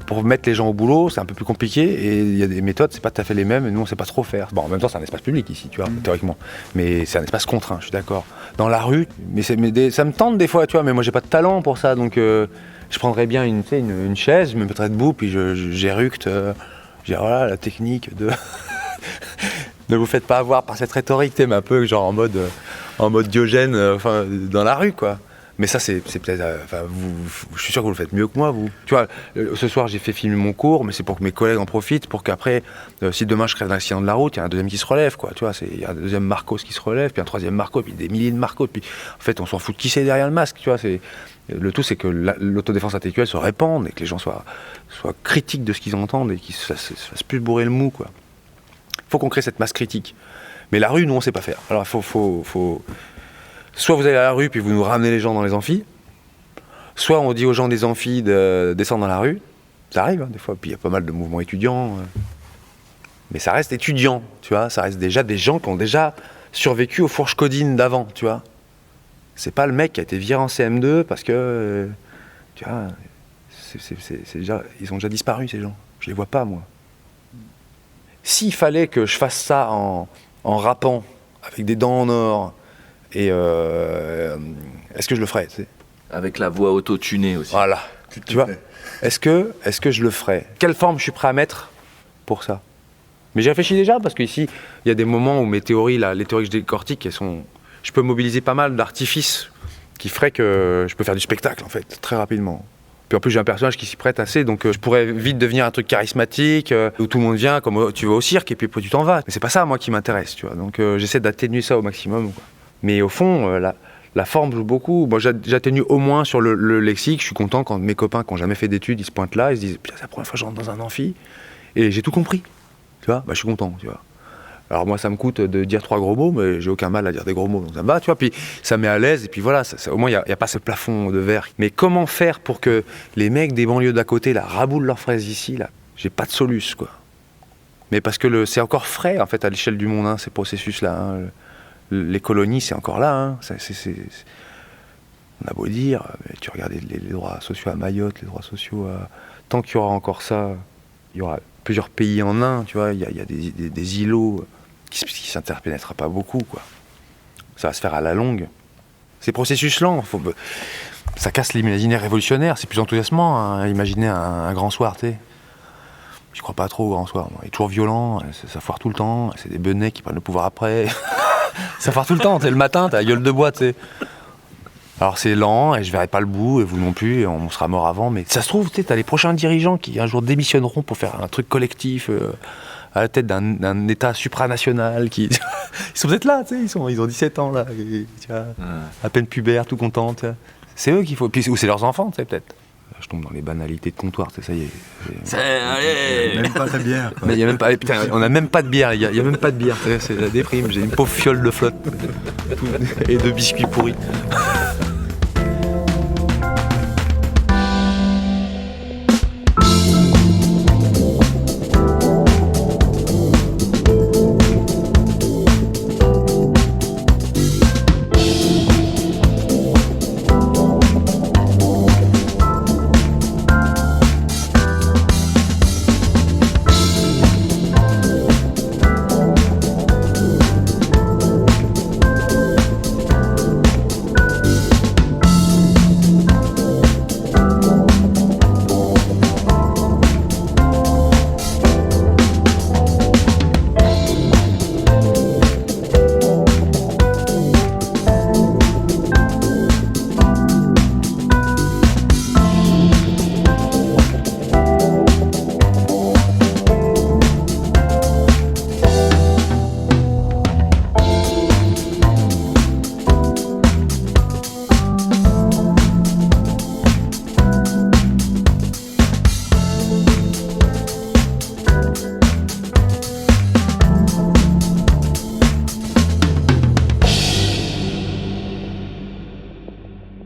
pour mettre les gens au boulot, c'est un peu plus compliqué, et il y a des méthodes, c'est pas tout à fait les mêmes, et nous on sait pas trop faire. Bon, en même temps, c'est un espace public ici, tu vois, théoriquement, mais c'est un espace contraint, je suis d'accord. Dans la rue, ça me tente des fois, tu vois, mais moi j'ai pas de talent pour ça, donc je prendrais bien une chaise, je me mettrais debout, puis j'éructe, je dirais voilà la technique de ne vous faites pas avoir par cette rhétorique, mais un peu genre en mode Diogène, dans la rue, quoi. Mais ça, c'est peut-être. Je suis sûr que vous le faites mieux que moi, vous. Tu vois, ce soir, j'ai fait filmer mon cours, mais c'est pour que mes collègues en profitent, pour qu'après, si demain je crève d'un accident de la route, il y a un deuxième qui se relève, quoi. Tu vois, il y a un deuxième Marcos qui se relève, puis un troisième Marcos, puis des milliers de Marcos. Puis en fait, on s'en fout de qui c'est derrière le masque, tu vois. Le tout, c'est que l'autodéfense intellectuelle se répande et que les gens soient critiques de ce qu'ils entendent et qu'ils se fassent plus bourrer le mou, quoi. Faut qu'on crée cette masse critique. Mais la rue, nous, on sait pas faire. Alors, soit vous allez à la rue puis vous nous ramenez les gens dans les amphis, soit on dit aux gens des amphis de descendre dans la rue, Ça arrive, hein, des fois. Puis il y a pas mal de mouvements étudiants. Mais ça reste étudiant, tu vois. Ça reste déjà des gens qui ont déjà survécu aux fourches codines d'avant, tu vois. C'est pas le mec qui a été viré en CM2 parce que, tu vois, c'est déjà, ils ont déjà disparu, ces gens. Je les vois pas, moi. S'il fallait que je fasse ça en rappant, avec des dents en or, et est-ce que je le ferais, tu sais ? Avec la voix auto-tunée aussi. Voilà, tu vois. Est-ce que je le ferais ? Quelle forme je suis prêt à mettre pour ça ? Mais j'ai réfléchi déjà, parce qu'ici, il y a des moments où mes théories, là, les théories que je décortique, je peux mobiliser pas mal d'artifices qui feraient que je peux faire du spectacle, en fait, très rapidement. Puis en plus, j'ai un personnage qui s'y prête assez, donc je pourrais vite devenir un truc charismatique, où tout le monde vient, comme tu vas au cirque, et puis tu t'en vas. Mais c'est pas ça, moi, qui m'intéresse, tu vois. Donc j'essaie d'atténuer ça au maximum, quoi. Mais au fond, la forme joue beaucoup. Bon, j'atténue au moins sur le lexique. Je suis content quand mes copains qui n'ont jamais fait d'études, ils se pointent là, ils se disent « Putain, c'est la première fois que je rentre dans un amphi, et j'ai tout compris. » Tu vois, je suis content, tu vois. Alors moi, ça me coûte de dire 3 gros mots, mais j'ai aucun mal à dire des gros mots, donc ça me va, tu vois. Puis ça met à l'aise, et puis voilà, au moins, il n'y a pas ce plafond de verre. Mais comment faire pour que les mecs des banlieues d'à côté, là, raboulent leurs fraises ici, là ? J'ai pas de soluce, quoi. Mais parce que c'est encore frais, en fait, à l'échelle du monde, hein, ces processus-là. Hein. Les colonies, c'est encore là. Hein. On a beau dire, mais tu regardes les droits sociaux à Mayotte, les droits sociaux à... Tant qu'il y aura encore ça, il y aura plusieurs pays en un, tu vois, il y a des îlots qui s'interpénétrera pas beaucoup, quoi. Ça va se faire à la longue. Ces processus lents, ça casse l'imaginaire révolutionnaire, c'est plus enthousiasmant, hein, imaginer un grand soir, tu sais. Je crois pas trop au grand soir, il est toujours violent, ça foire tout le temps, c'est des benets qui prennent le pouvoir après. Ça foire tout le temps, tu sais, le matin, t'as la gueule de bois, tu sais. Alors c'est lent, et je verrai pas le bout, et vous non plus, et on sera mort avant, mais ça se trouve, tu sais, t'as les prochains dirigeants qui un jour démissionneront pour faire un truc collectif, à la tête d'un État supranational, ils sont peut-être là, tu sais, ils ont 17 ans, là, et, tu vois, à peine pubères, tout contents, tu vois. C'est eux qu'il faut, puis, ou c'est leurs enfants, tu sais, peut-être. Je tombe dans les banalités de comptoir, tu sais, ça y est. Allez. Même pas ta bière, quoi. Mais y a même pas, putain, on n'a même pas de bière, il y a même pas de bière, c'est la déprime, j'ai une pauvre fiole de flotte, et de biscuits pourris.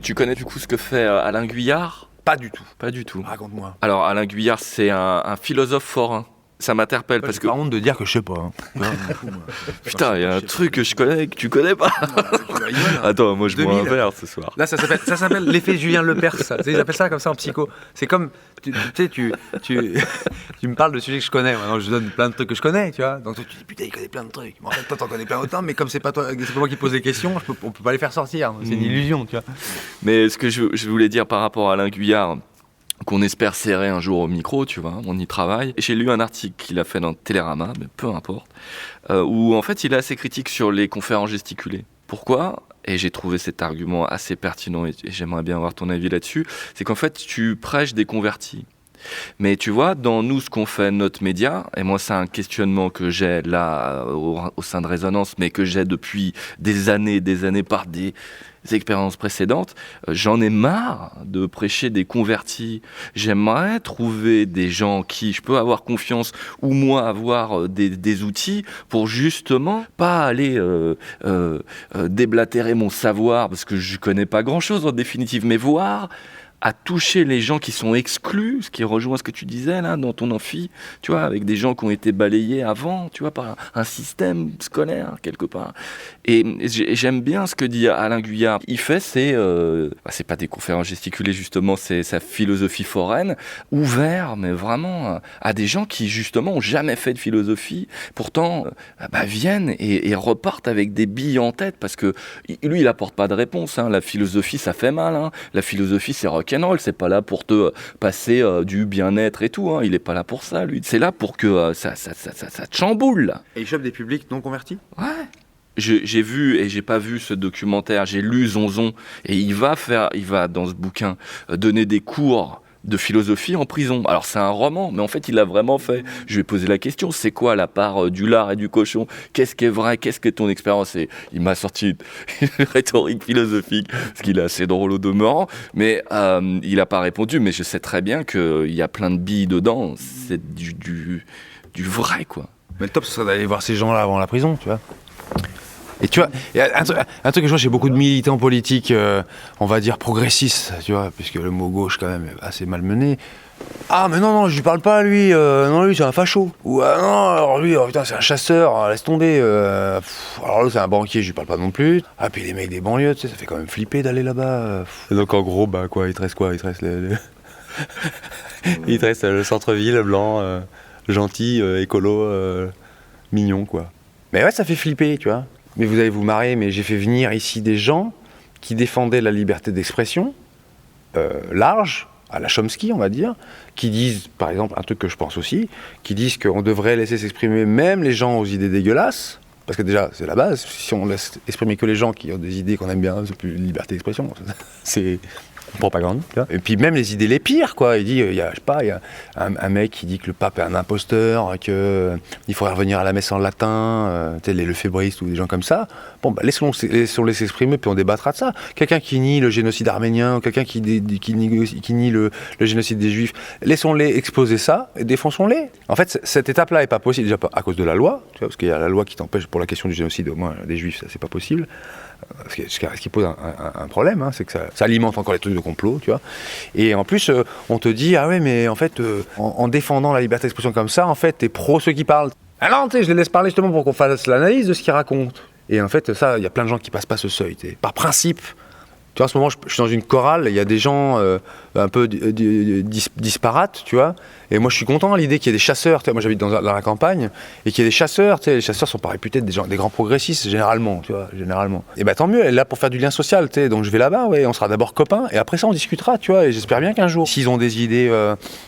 Tu connais du coup ce que fait Alain Guyard ? Pas du tout. Pas du tout. Raconte-moi. Alors Alain Guyard, c'est un philosophe forain. Ça m'interpelle parce que... J'ai pas honte de dire que je sais pas. Hein. Putain, il y a un truc que je connais que tu connais pas. Attends, moi je bois un verre ce soir. Là, ça s'appelle l'effet Julien Lepers. Ça. Ils appellent ça comme ça en psycho. C'est comme, tu me parles de sujets que je connais. Maintenant, je donne plein de trucs que je connais, tu vois. Donc toi, tu dis putain, il connaît plein de trucs. Mais en fait, toi, t'en connais plein autant. Mais comme c'est pas moi qui pose les questions, on peut pas les faire sortir. C'est une illusion, tu vois. Mais ce que je voulais dire par rapport à Alain Guyard, qu'on espère serrer un jour au micro, tu vois, on y travaille. J'ai lu un article qu'il a fait dans Télérama, mais peu importe, où en fait il est assez critique sur les conférences gesticulées. Pourquoi ? Et j'ai trouvé cet argument assez pertinent et j'aimerais bien avoir ton avis là-dessus. C'est qu'en fait tu prêches des convertis. Mais tu vois, dans nous, ce qu'on fait, notre média, et moi c'est un questionnement que j'ai là au sein de Résonance, mais que j'ai depuis des années par des expériences précédentes, j'en ai marre de prêcher des convertis. J'aimerais trouver des gens qui je peux avoir confiance ou moi avoir des outils pour justement pas aller déblatérer mon savoir parce que je connais pas grand chose en définitive, mais voir à toucher les gens qui sont exclus, ce qui rejoint ce que tu disais là dans ton amphi, tu vois, avec des gens qui ont été balayés avant, tu vois, par un système scolaire quelque part. Et j'aime bien ce que dit Alain Guyard. Il fait c'est pas des conférences gesticulées justement, c'est sa philosophie foraine, ouvert, mais vraiment à des gens qui justement ont jamais fait de philosophie, pourtant viennent et repartent avec des billes en tête, parce que lui il apporte pas de réponse, hein. La philosophie ça fait mal, hein. La philosophie c'est rock'n'roll, c'est pas là pour te passer du bien-être et tout, hein. Il est pas là pour ça, lui. C'est là pour que ça te chamboule, là. Et il chope des publics non convertis ? Ouais. J'ai vu, et j'ai pas vu ce documentaire, j'ai lu Zonzon, et il va dans ce bouquin donner des cours de philosophie en prison. Alors c'est un roman, mais en fait il l'a vraiment fait. Je lui ai posé la question, c'est quoi la part du lard et du cochon ? Qu'est-ce qui est vrai ? Qu'est-ce que ton expérience ? Et il m'a sorti une rhétorique philosophique, ce qu'il est assez drôle au demeurant, mais il n'a pas répondu, mais je sais très bien qu'il y a plein de billes dedans, c'est du vrai, quoi. Mais le top, ce serait d'aller voir ces gens-là avant la prison, tu vois. Et tu vois, y a un truc que je vois chez beaucoup de militants politiques, on va dire progressistes, tu vois, puisque le mot gauche quand même est assez malmené. Ah mais non, je lui parle pas à lui, non lui c'est un facho. Ou non, alors lui, putain c'est un chasseur, laisse tomber. Alors là c'est un banquier, je lui parle pas non plus. Ah puis les mecs des banlieues, tu sais, ça fait quand même flipper d'aller là-bas. Et donc en gros, bah quoi, il te reste quoi ? Il te reste il te reste le centre-ville blanc, gentil, écolo, mignon quoi. Mais ouais, ça fait flipper, tu vois. Mais vous allez vous marrer, mais j'ai fait venir ici des gens qui défendaient la liberté d'expression, large, à la Chomsky, on va dire, qui disent, par exemple, un truc que je pense aussi, qui disent qu'on devrait laisser s'exprimer même les gens aux idées dégueulasses, parce que déjà, c'est la base, si on laisse exprimer que les gens qui ont des idées qu'on aime bien, c'est plus liberté d'expression, c'est propagande, tu vois. Et puis même les idées les pires, quoi. Il dit, il y a un mec qui dit que le pape est un imposteur, qu'il faudrait revenir à la messe en latin, les lefébristes ou des gens comme ça. Bon, bah, laissons-les s'exprimer, puis on débattra de ça. Quelqu'un qui nie le génocide arménien, ou quelqu'un qui nie le génocide des Juifs, laissons-les exposer ça et défonçons-les. En fait, cette étape-là n'est pas possible, déjà à cause de la loi, tu vois, parce qu'il y a la loi qui t'empêche, pour la question du génocide, au moins des Juifs, ça c'est pas possible. Ce qui pose un problème, hein, c'est que ça alimente encore les trucs de complot, tu vois. Et en plus, on te dit, ah ouais, mais en fait, en défendant la liberté d'expression comme ça, en fait, t'es pro ceux qui parlent. Ah non, tu sais, je les laisse parler justement pour qu'on fasse l'analyse de ce qu'ils racontent. Et en fait, ça, il y a plein de gens qui passent pas ce seuil, par principe. Tu vois, en ce moment, je suis dans une chorale, il y a des gens un peu disparates, tu vois. Et moi, je suis content à l'idée qu'il y ait des chasseurs. Moi, j'habite dans la campagne, et qu'il y ait des chasseurs. Les chasseurs sont pas réputés des grands progressistes, généralement, tu vois, généralement. Et bah, tant mieux, elle est là pour faire du lien social, tu sais. Donc, je vais là-bas, ouais, on sera d'abord copains, et après ça, on discutera, tu vois. Et j'espère bien qu'un jour, s'ils ont des idées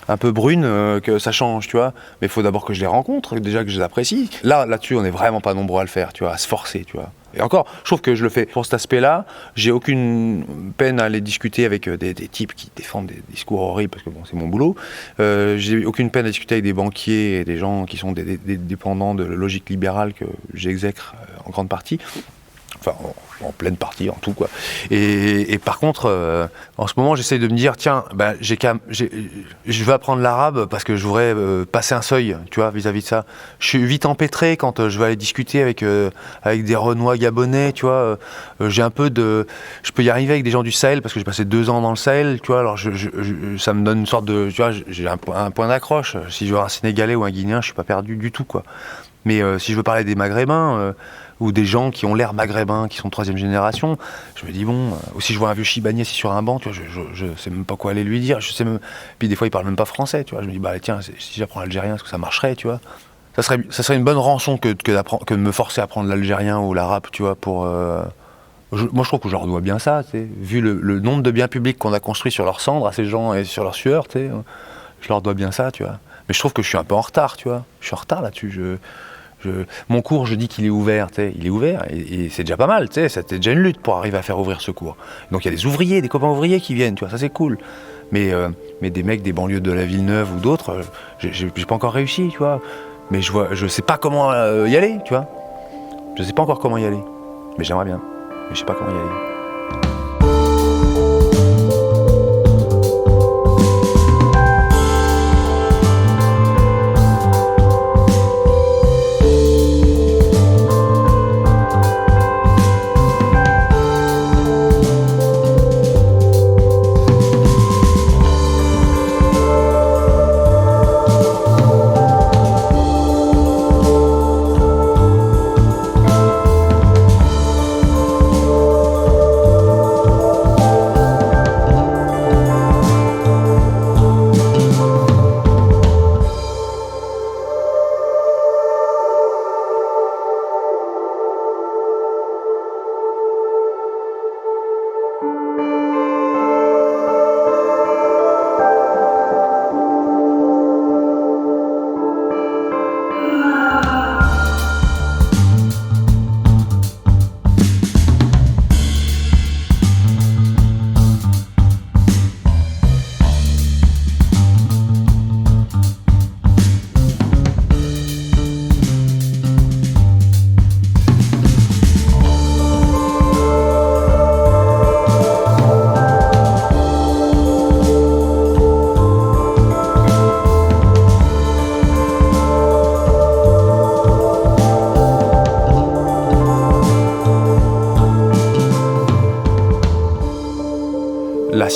un peu brunes, que ça change, tu vois. Mais il faut d'abord que je les rencontre, déjà que je les apprécie. Là-dessus, on n'est vraiment pas nombreux à le faire, tu vois, à se forcer, tu vois. Et encore, je trouve que je le fais pour cet aspect-là. J'ai aucune peine à aller discuter avec des types qui défendent des discours horribles, parce que bon, c'est mon boulot. J'ai aucune peine à discuter avec des banquiers et des gens qui sont des dépendants de la logique libérale que j'exècre en grande partie. Enfin, en pleine partie, en tout, quoi. Et par contre, en ce moment, j'essaye de me dire, tiens, ben, je vais apprendre l'arabe parce que je voudrais passer un seuil, tu vois, vis-à-vis de ça. Je suis vite empêtré quand je vais aller discuter avec des Renois gabonais, tu vois. J'ai un peu de... Je peux y arriver avec des gens du Sahel parce que j'ai passé 2 ans dans le Sahel, tu vois. Alors, ça me donne une sorte de... Tu vois, j'ai un point d'accroche. Si je veux un Sénégalais ou un Guinéen, je suis pas perdu du tout, quoi. Mais si je veux parler des Maghrébins... ou des gens qui ont l'air maghrébins, qui sont de 3e génération, je me dis bon, ou si je vois un vieux Chibani assis sur un banc, tu vois, je sais même pas quoi aller lui dire, je sais même... Puis des fois il parle même pas français, tu vois, je me dis bah tiens, si j'apprends l'algérien, est-ce que ça marcherait, tu vois. Ça serait une bonne rançon que de me forcer à apprendre l'algérien ou l'arabe, tu vois, pour... moi je trouve que je leur dois bien ça, tu sais, vu le nombre de biens publics qu'on a construits sur leurs cendres à ces gens et sur leur sueur, tu sais, je leur dois bien ça, tu vois. Mais je trouve que je suis un peu en retard, tu vois, je suis en retard là-dessus, mon cours, je dis qu'il est ouvert, il est ouvert, et c'est déjà pas mal, c'était déjà une lutte pour arriver à faire ouvrir ce cours. Donc il y a des ouvriers, des copains ouvriers qui viennent, tu vois, ça c'est cool. Mais des mecs des banlieues de la Villeneuve ou d'autres, j'ai pas encore réussi, tu vois. Mais je sais pas comment y aller, tu vois. Je sais pas encore comment y aller, mais j'aimerais bien. Mais je sais pas comment y aller.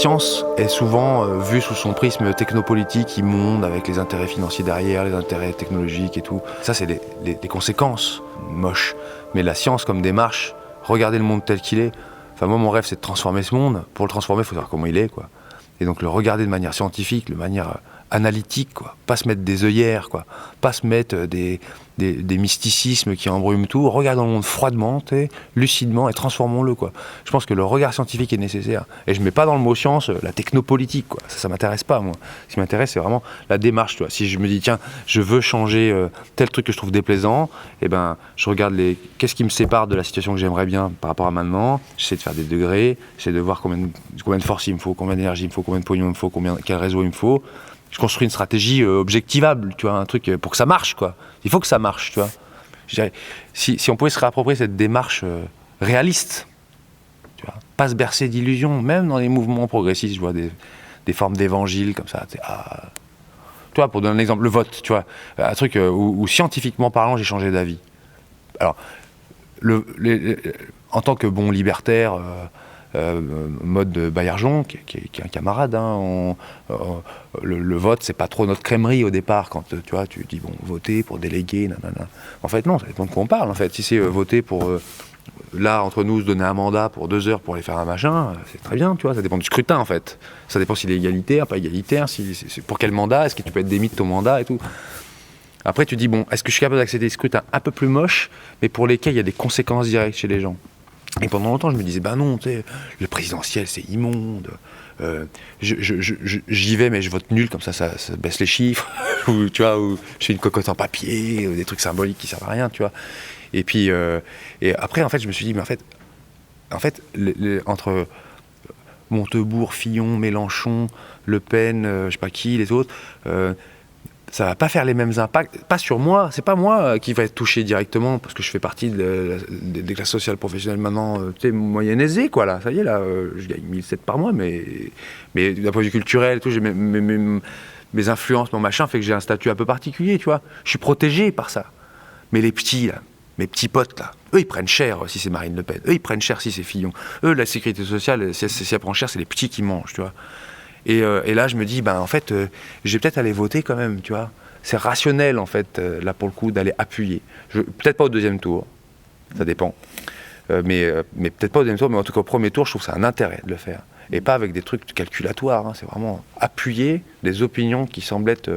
science est souvent vue sous son prisme technopolitique, immonde, avec les intérêts financiers derrière, les intérêts technologiques et tout. Ça, c'est des conséquences moches. Mais la science comme démarche, regarder le monde tel qu'il est. Enfin, moi, mon rêve, c'est de transformer ce monde. Pour le transformer, il faut savoir comment il est, quoi. Et donc, le regarder de manière scientifique, de manière analytique, quoi. Pas se mettre des œillères, quoi. Pas se mettre des mysticismes qui embrument tout. Regardons le monde froidement, lucidement, et transformons-le, quoi. Je pense que le regard scientifique est nécessaire. Et je mets pas dans le mot science la technopolitique, quoi. Ça m'intéresse pas, moi. Ce qui m'intéresse, c'est vraiment la démarche, tu vois. Si je me dis, tiens, je veux changer tel truc que je trouve déplaisant, eh ben, je regarde qu'est-ce qui me sépare de la situation que j'aimerais bien par rapport à maintenant. J'essaie de faire des degrés, j'essaie de voir combien de force il me faut, combien d'énergie il me faut, combien de pognon il me faut, quel réseau il me faut. Je construis une stratégie objectivable, tu vois, un truc pour que ça marche, quoi. Il faut que ça marche, tu vois. Je dirais, si on pouvait se réapproprier cette démarche réaliste, tu vois, pas se bercer d'illusions, même dans les mouvements progressistes, je vois des formes d'évangile comme ça. Tu vois, pour donner un exemple, le vote, tu vois, un truc où scientifiquement parlant, j'ai changé d'avis. Alors, en tant que bon libertaire, mode de Baillargeon, qui est un camarade, hein, le vote, c'est pas trop notre crèmerie au départ, quand tu vois, tu dis, bon, voter pour déléguer, nanana. En fait, non, ça dépend de quoi on parle, en fait. Si c'est voter pour, là, entre nous, se donner un mandat pour 2 heures pour aller faire un machin, c'est très bien, tu vois, ça dépend du scrutin, en fait. Ça dépend s'il est égalitaire, pas égalitaire, c'est pour quel mandat, est-ce que tu peux être démis de ton mandat et tout. Après, tu dis, bon, est-ce que je suis capable d'accéder à des scrutins un peu plus moches, mais pour lesquels il y a des conséquences directes chez les gens? Et pendant longtemps, je me disais, ben non, tu sais, le présidentiel, c'est immonde. J'y vais, mais je vote nul, comme ça baisse les chiffres. Ou, tu vois, ou je fais une cocotte en papier, des trucs symboliques qui servent à rien, tu vois. Et puis, et après, en fait, je me suis dit, mais en fait entre Montebourg, Fillon, Mélenchon, Le Pen, je sais pas qui, les autres, ça va pas faire les mêmes impacts, pas sur moi, c'est pas moi qui va être touché directement, parce que je fais partie des classes sociales professionnelles maintenant, tu sais, moyenne aisée, quoi, là, ça y est, là, je gagne 1 700 par mois, mais d'un point de vue culturel, tout, j'ai mes influences, mon machin, fait que j'ai un statut un peu particulier, tu vois, je suis protégé par ça. Mais les petits, là, mes petits potes, là, eux, ils prennent cher si c'est Marine Le Pen, eux, ils prennent cher si c'est Fillon, eux, la sécurité sociale, si elle prend cher, c'est les petits qui mangent, tu vois. Et là, je me dis, ben, en fait, je vais peut-être aller voter quand même, tu vois. C'est rationnel, en fait, là, pour le coup, d'aller appuyer. Peut-être pas au 2e tour, ça dépend. Mais peut-être pas au 2e tour, mais en tout cas, au 1er tour, je trouve que c'est un intérêt de le faire. Et pas avec des trucs calculatoires, hein. C'est vraiment appuyer des opinions qui semblent être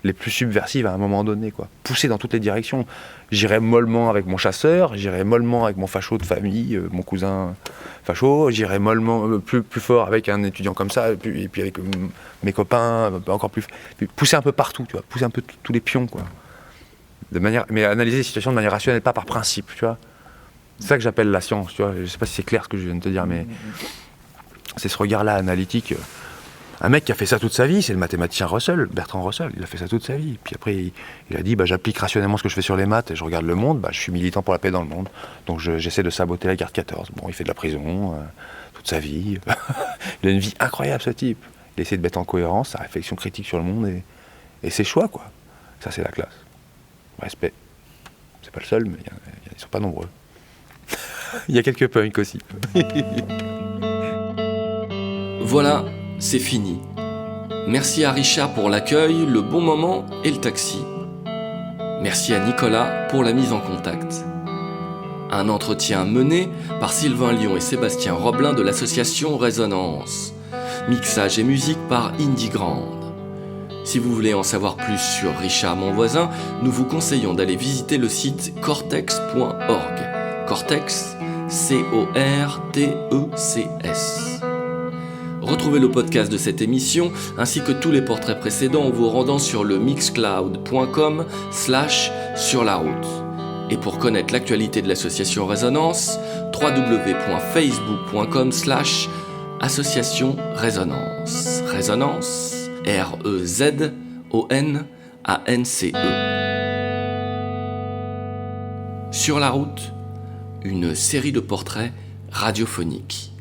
les plus subversives à un moment donné, quoi. Pousser dans toutes les directions. J'irai mollement avec mon chasseur, j'irai mollement avec mon facho de famille, mon cousin facho, j'irai mollement plus fort avec un étudiant comme ça, et puis avec mes copains, encore plus. Puis pousser un peu partout, tu vois, pousser un peu tous les pions, quoi. Mais analyser les situations de manière rationnelle, pas par principe, tu vois. C'est ça que j'appelle la science, tu vois. Je sais pas si c'est clair ce que je viens de te dire, mais c'est ce regard-là analytique. Un mec qui a fait ça toute sa vie, c'est le mathématicien Bertrand Russell, il a fait ça toute sa vie. Puis après, il a dit, bah, j'applique rationnellement ce que je fais sur les maths et je regarde le monde, bah, je suis militant pour la paix dans le monde. Donc j'essaie de saboter la garde 14. Bon, il fait de la prison toute sa vie. Il a une vie incroyable, ce type. Il essaie de mettre en cohérence sa réflexion critique sur le monde et ses choix, quoi. Ça, c'est la classe. Respect. C'est pas le seul, mais ils sont pas nombreux. Il y a quelques punks aussi. Voilà, c'est fini. Merci à Richard pour l'accueil, le bon moment et le taxi. Merci à Nicolas pour la mise en contact. Un entretien mené par Sylvain Lyon et Sébastien Roblin de l'association Résonance. Mixage et musique par Indie Grande. Si vous voulez en savoir plus sur Richard mon voisin, nous vous conseillons d'aller visiter le site cortex.org. Cortex, C-O-R-T-E-C-S. Retrouvez le podcast de cette émission ainsi que tous les portraits précédents en vous rendant sur le mixcloud.com/sur la route. Et pour connaître l'actualité de l'association Résonance, www.facebook.com/association Résonance. Résonance, R-E-Z-O-N-A-N-C-E. Sur la route, une série de portraits radiophoniques.